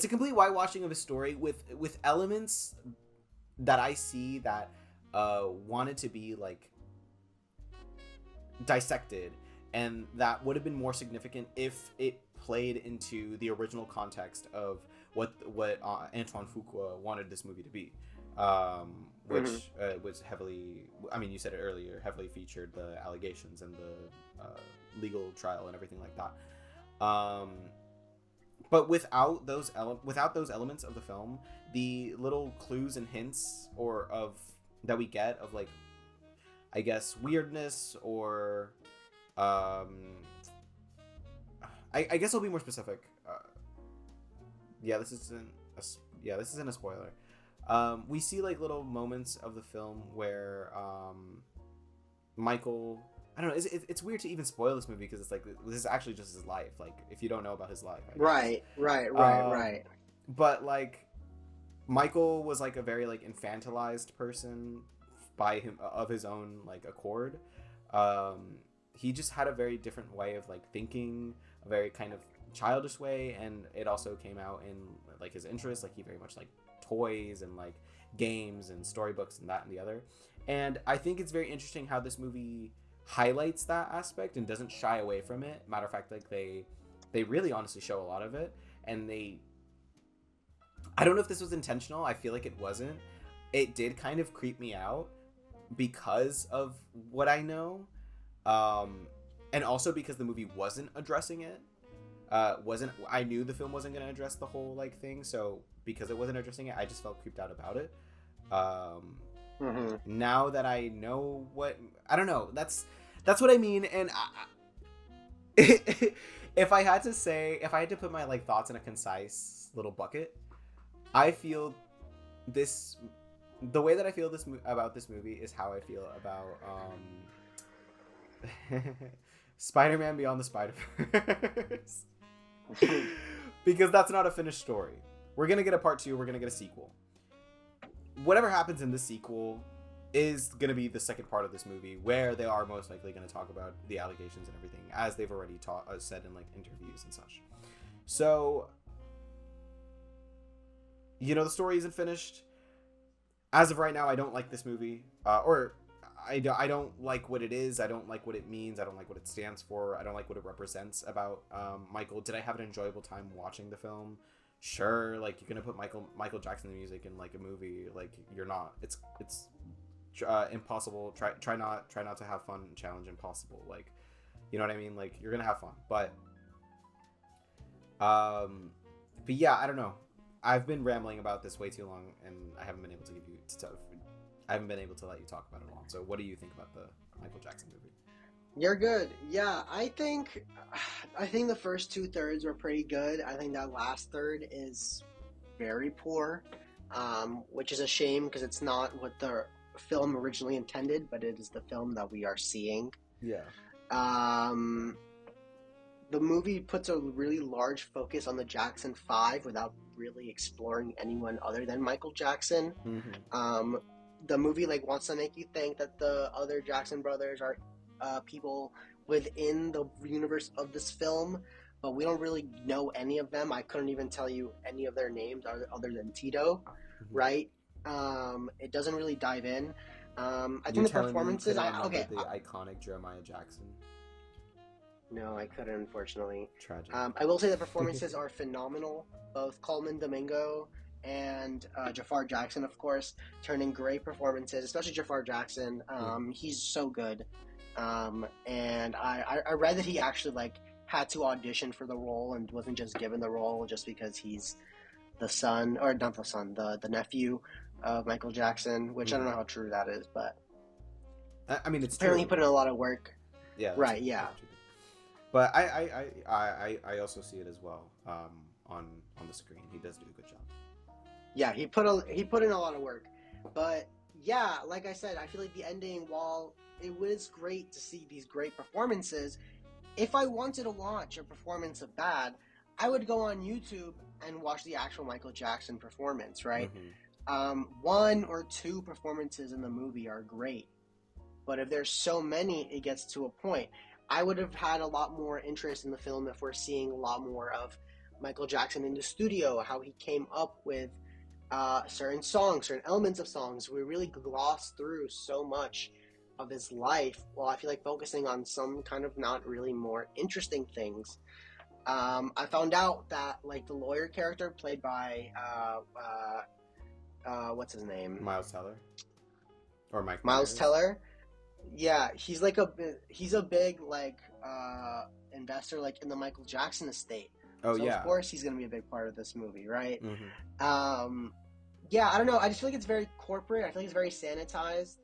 a complete whitewashing of his story with elements that I see that wanted to be like dissected, and that would have been more significant if it played into the original context of what Antoine Fuqua wanted this movie to be, which was heavily, I mean, you said it earlier, heavily featured the allegations and the legal trial and everything like that. But without those elements of the film, the little clues and hints that we get of like, I guess, weirdness or I guess I'll be more specific. This isn't a spoiler. We see like little moments of the film where Michael, I don't know, it's weird to even spoil this movie because it's like this is actually just his life. Like if you don't know about his life, Right. But like Michael was like a very like infantilized person by him of his own like accord. He just had a very different way of like thinking, a very kind of childish way, and it also came out in like his interests. Like he very much like toys and like games and storybooks and that and the other. And I think it's very interesting how this movie highlights that aspect and doesn't shy away from it. Matter of fact, like they really honestly show a lot of it, and I don't know if this was intentional. I feel like it wasn't. It did kind of creep me out because of what I know. And also because the movie wasn't addressing it. I knew the film wasn't going to address the whole like thing, so because it wasn't addressing it, I just felt creeped out about it. Now that I know I don't know, that's what I mean. And if I had to put my like thoughts in a concise little bucket, I feel the way that I feel about this movie is how I feel about Spider-Man Beyond the Spider-Verse. Because that's not a finished story. We're gonna get a part 2. We're gonna get a sequel. Whatever happens in the sequel is gonna be the second part of this movie, where they are most likely gonna talk about the allegations and everything, as they've already said in like interviews and such. So, you know, the story isn't finished. As of right now, I don't like this movie, or I don't like what it is. I don't like what it means. I don't like what it stands for. I don't like what it represents about Michael. Did I have an enjoyable time watching the film? Sure. Like, you're gonna put Michael Jackson music in like a movie. Like, you're not. It's impossible. Try not to have fun. Challenge impossible. Like, you know what I mean? Like, you're gonna have fun, but yeah, I don't know. I've been rambling about this way too long, and I haven't been able to give you stuff. I haven't been able to let you talk about it all. So what do you think about the Michael Jackson movie? You're good. Yeah, I think the first 2/3 were pretty good. I think that last third is very poor, which is a shame because it's not what the film originally intended, but it is the film that we are seeing. Yeah. The movie puts a really large focus on the Jackson 5 without really exploring anyone other than Michael Jackson. Mm-hmm. The movie like wants to make you think that the other Jackson brothers are people within the universe of this film, but we don't really know any of them. I couldn't even tell you any of their names other than Tito, right? It doesn't really dive in. I think the performances. The iconic Jeremiah Jackson. No, I couldn't, unfortunately. Tragic. I will say the performances are phenomenal. Both Coleman Domingo and Jafar Jackson, of course, turn in great performances, especially Jafar Jackson. He's so good. And I read that he actually like had to audition for the role and wasn't just given the role just because he's the son, or not the son, the nephew of Michael Jackson, which I don't know how true that is, but I mean, it's apparently true. He put in a lot of work. Yeah. Right. Yeah. But I also see it as well on the screen. He does do a good job. Yeah, he put in a lot of work. But yeah, like I said, I feel like the ending, while it was great to see these great performances, if I wanted to watch a performance of Bad, I would go on YouTube and watch the actual Michael Jackson performance, right? One or two performances in the movie are great. But if there's so many, it gets to a point. I would have had a lot more interest in the film if we're seeing a lot more of Michael Jackson in the studio, how he came up with certain songs, certain elements of songs. We really glossed through so much of his life, while I feel like focusing on some kind of not really more interesting things. I found out that like the lawyer character played by what's his name? Miles Teller, or Mike Miles Myers. Teller. Yeah, he's a big like investor like in the Michael Jackson estate. Oh, so yeah. Of course he's gonna be a big part of this movie, right? Yeah, I don't know. I just feel like it's very corporate. I feel like it's very sanitized.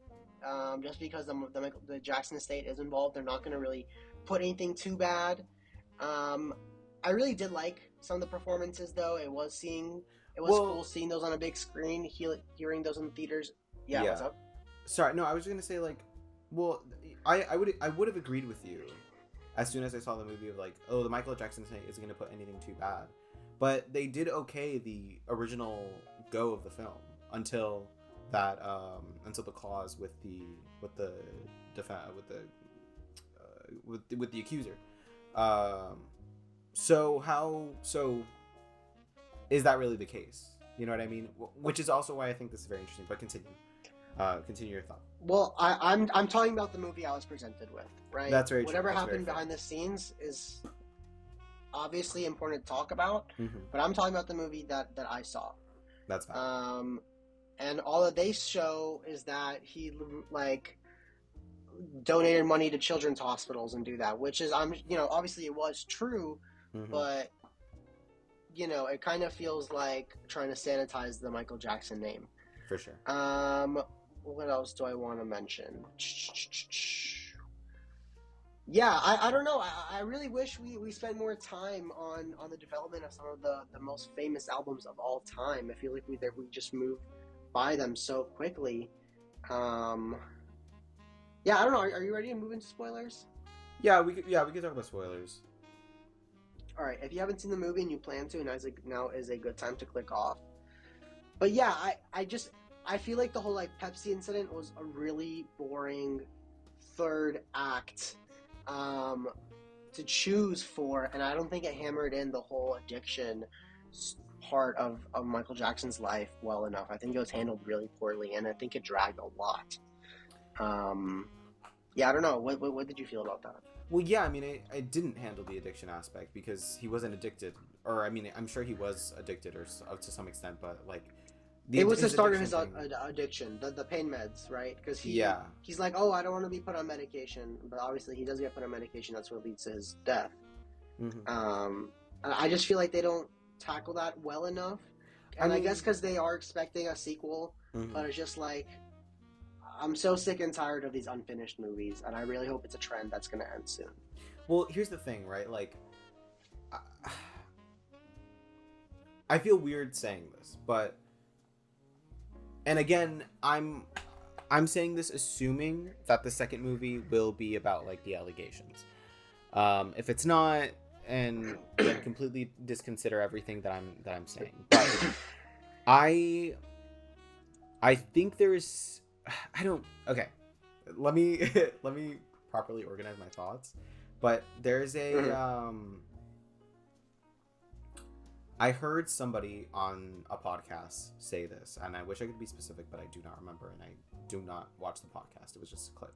Just because the Jackson estate is involved, they're not gonna really put anything too bad. I really did like some of the performances, though. It was cool seeing those on a big screen, hearing those in theaters. Yeah. What's up? Sorry, no, I was gonna say like, well, I would have agreed with you as soon as I saw the movie of like, oh, the Michael Jackson thing isn't gonna put anything too bad, but they did okay the original go of the film until the clause with the accuser. So is that really the case? You know what I mean? Which is also why I think this is very interesting. But continue your thought. Well, I'm talking about the movie I was presented with, right? That's very true. Whatever happened behind the scenes is obviously important to talk about, but I'm talking about the movie that I saw. That's fine. And all that they show is that he like donated money to children's hospitals and do that, which is obviously it was true, but it kind of feels like trying to sanitize the Michael Jackson name. For sure. What else do I want to mention? Yeah, I don't know. I really wish we spent more time on the development of some of the most famous albums of all time. I feel like we just moved by them so quickly. Yeah, I don't know. Are you ready to move into spoilers? Yeah, we could talk about spoilers. All right. If you haven't seen the movie and you plan to, now is a good time to click off. But yeah, I feel like the whole like Pepsi incident was a really boring third act to choose for, and I don't think it hammered in the whole addiction part of Michael Jackson's life well enough. I think it was handled really poorly, and I think it dragged a lot. Yeah, I don't know. What did you feel about that? Well, yeah, I mean, it didn't handle the addiction aspect because he wasn't addicted, or I mean, I'm sure he was addicted or to some extent, but like. It was the start of his addiction, the pain meds, right? Because he's like, oh, I don't want to be put on medication, but obviously he does get put on medication. That's what leads to his death. I just feel like they don't tackle that well enough, and I guess because they are expecting a sequel, but it's just like, I'm so sick and tired of these unfinished movies, and I really hope it's a trend that's going to end soon. Well, here's the thing, right? Like, I feel weird saying this, but. And again, I'm saying this assuming that the second movie will be about like the allegations. If it's not, and then completely disconsider everything that I'm saying. But I think there's I don't okay. Let me let me properly organize my thoughts. But there's a I heard somebody on a podcast say this, and I wish I could be specific, but I do not remember, and I do not watch the podcast. It was just a clip.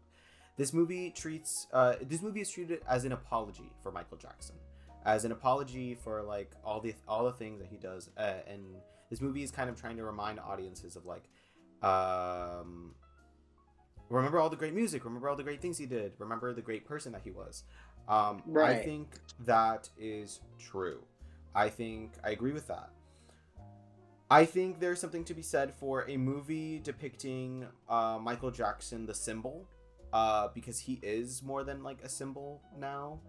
This movie is treated as an apology for Michael Jackson, as an apology for like all the things that he does, and this movie is kind of trying to remind audiences of like, remember all the great music, remember all the great things he did, remember the great person that he was. Right. I think that is true. I agree with that. I think there's something to be said for a movie depicting Michael Jackson, the symbol, because he is more than like a symbol now.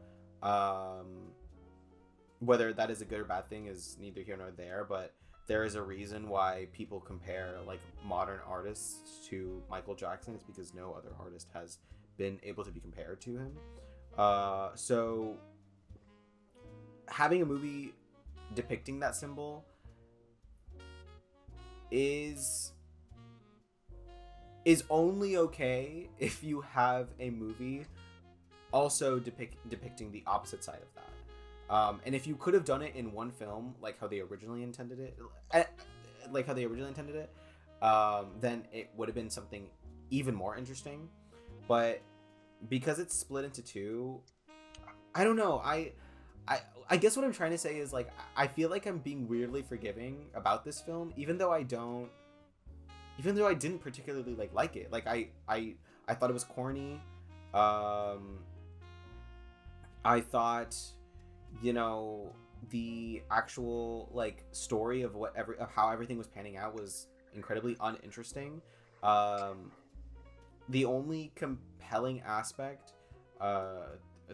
Whether that is a good or bad thing is neither here nor there, but there is a reason why people compare like modern artists to Michael Jackson. It's because no other artist has been able to be compared to him. So having a movie depicting that symbol is only okay if you have a movie also depicting the opposite side of that. And if you could have done it in one film, like how they originally intended it, then it would have been something even more interesting. But because it's split into two, I don't know. I guess what I'm trying to say is like I feel like I'm being weirdly forgiving about this film, even though I didn't particularly like it. Like I thought it was corny. I thought, you know, the actual like story of how everything was panning out was incredibly uninteresting. The only compelling aspect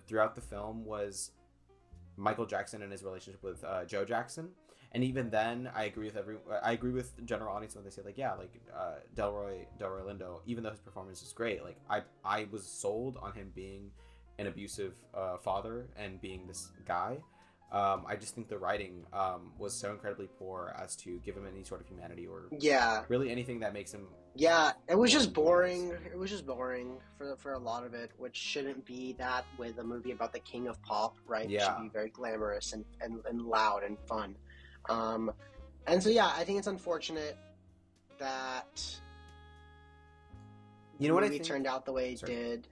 throughout the film was Michael Jackson and his relationship with Joe Jackson, and even then, I agree with the general audience when they say like, yeah, like Delroy Lindo, even though his performance is great, like I was sold on him being an abusive father and being this guy. I just think the writing was so incredibly poor as to give him any sort of humanity or really anything that makes him. Yeah, it was just boring. It was just boring for a lot of it, which shouldn't be that with a movie about the king of pop, right? Yeah. It should be very glamorous and loud and fun. And so, yeah, I think it's unfortunate that the movie turned out the way it did.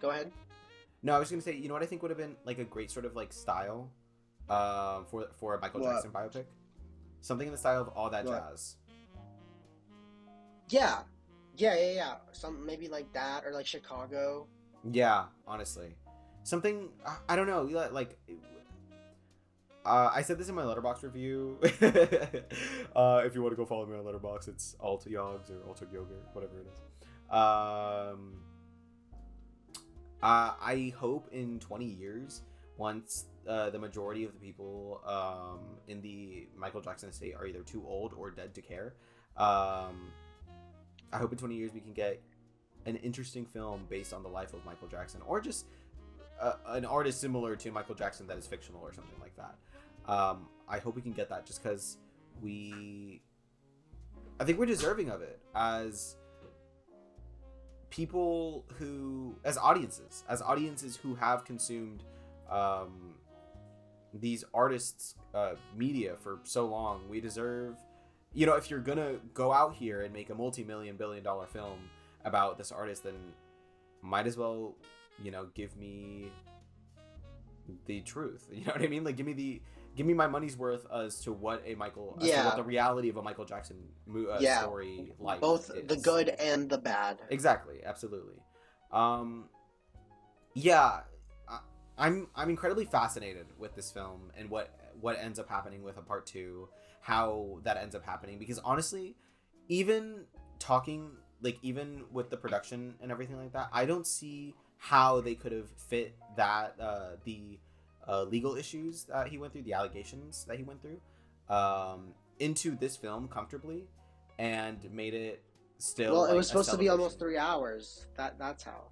Go ahead. No, I was going to say, you know what I think would have been like a great sort of like style for a Michael Jackson biopic? Something in the style of All That Jazz. Yeah. Some maybe like that or like Chicago. Yeah, honestly. Something, I don't know, like I said this in my Letterboxd review. If you want to go follow me on Letterboxd, it's Alt Yogs or Altered Yogurt, whatever it is. I hope in 20 years, once the majority of the people in the Michael Jackson estate are either too old or dead to care, I hope in 20 years we can get an interesting film based on the life of Michael Jackson, or just an artist similar to Michael Jackson that is fictional or something like that. I hope we can get that just because I think we're deserving of it as people as audiences who have consumed these artists' media for so long. We deserve, you know, if you're gonna go out here and make a multi-billion-dollar film about this artist, then might as well, you know, give me the truth. You know what I mean? Like, give me my money's worth as to what to what the reality of a Michael Jackson story life both is. The good and the bad. Exactly, absolutely. I'm incredibly fascinated with this film and what ends up happening with a part 2, how that ends up happening, because honestly, even with the production and everything like that, I don't see how they could have fit that the legal issues that he went through, the allegations that he went through, into this film comfortably and made it still. Well, it was supposed to be almost 3 hours. That's how.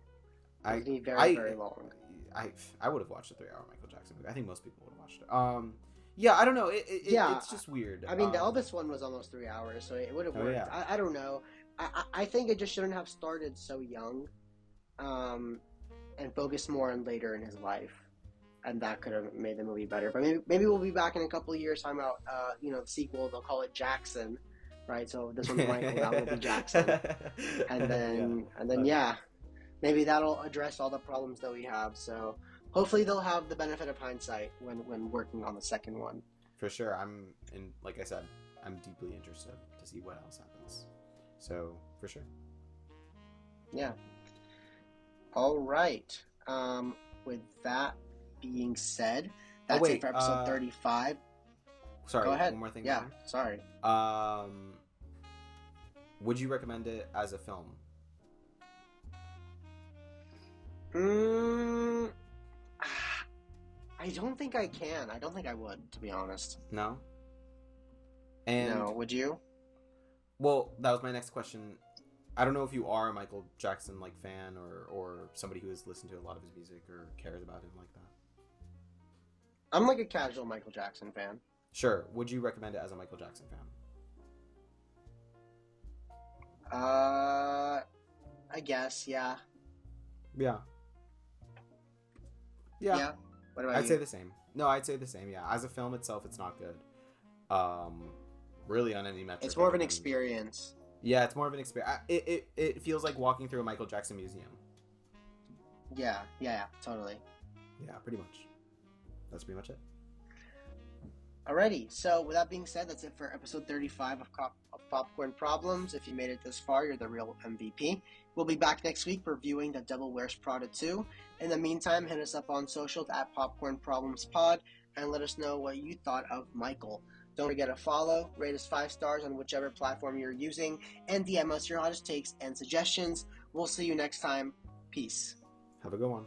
It would be very long. I would have watched a 3-hour Michael Jackson movie. I think most people would have watched it. Yeah, I don't know. Yeah, it's just weird. I mean, the Elvis one was almost 3 hours, so it would have worked. Yeah. I don't know. I think it just shouldn't have started so young, and focused more on later in his life, and that could have made the movie better. But maybe we'll be back in a couple of years talking about the sequel. They'll call it Jackson, right? So this one's Michael, that will be Jackson, and then maybe that'll address all the problems that we have. So hopefully they'll have the benefit of hindsight when working on the second one. For sure. Like I said, I'm deeply interested to see what else happens. So for sure. Yeah. All right. With that being said, that's it for episode 35. Sorry, go ahead. One more thing. Yeah, sorry. Would you recommend it as a film? I don't think I can. I don't think I would, to be honest. No? No, would you? Well, that was my next question. I don't know if you are a Michael Jackson fan or somebody who has listened to a lot of his music or cares about him like that. I'm like a casual Michael Jackson fan. Sure. Would you recommend it as a Michael Jackson fan? I guess, yeah. Yeah. What about I'd you? say the same. No, I'd say the same. Yeah. As a film itself, it's not good. Really on any metric. It's more of an experience. Yeah, it's more of an experience. It feels like walking through a Michael Jackson museum. Yeah, totally. Yeah, pretty much. That's pretty much it. Alrighty, so with that being said, that's it for episode 35 of Popcorn Problems. If you made it this far, you're the real MVP. We'll be back next week reviewing The Devil Wears Prada 2. In the meantime, hit us up on socials at Popcorn Problems Pod and let us know what you thought of Michael. Don't forget to follow, rate us 5 stars on whichever platform you're using, and DM us your hottest takes and suggestions. We'll see you next time. Peace. Have a good one.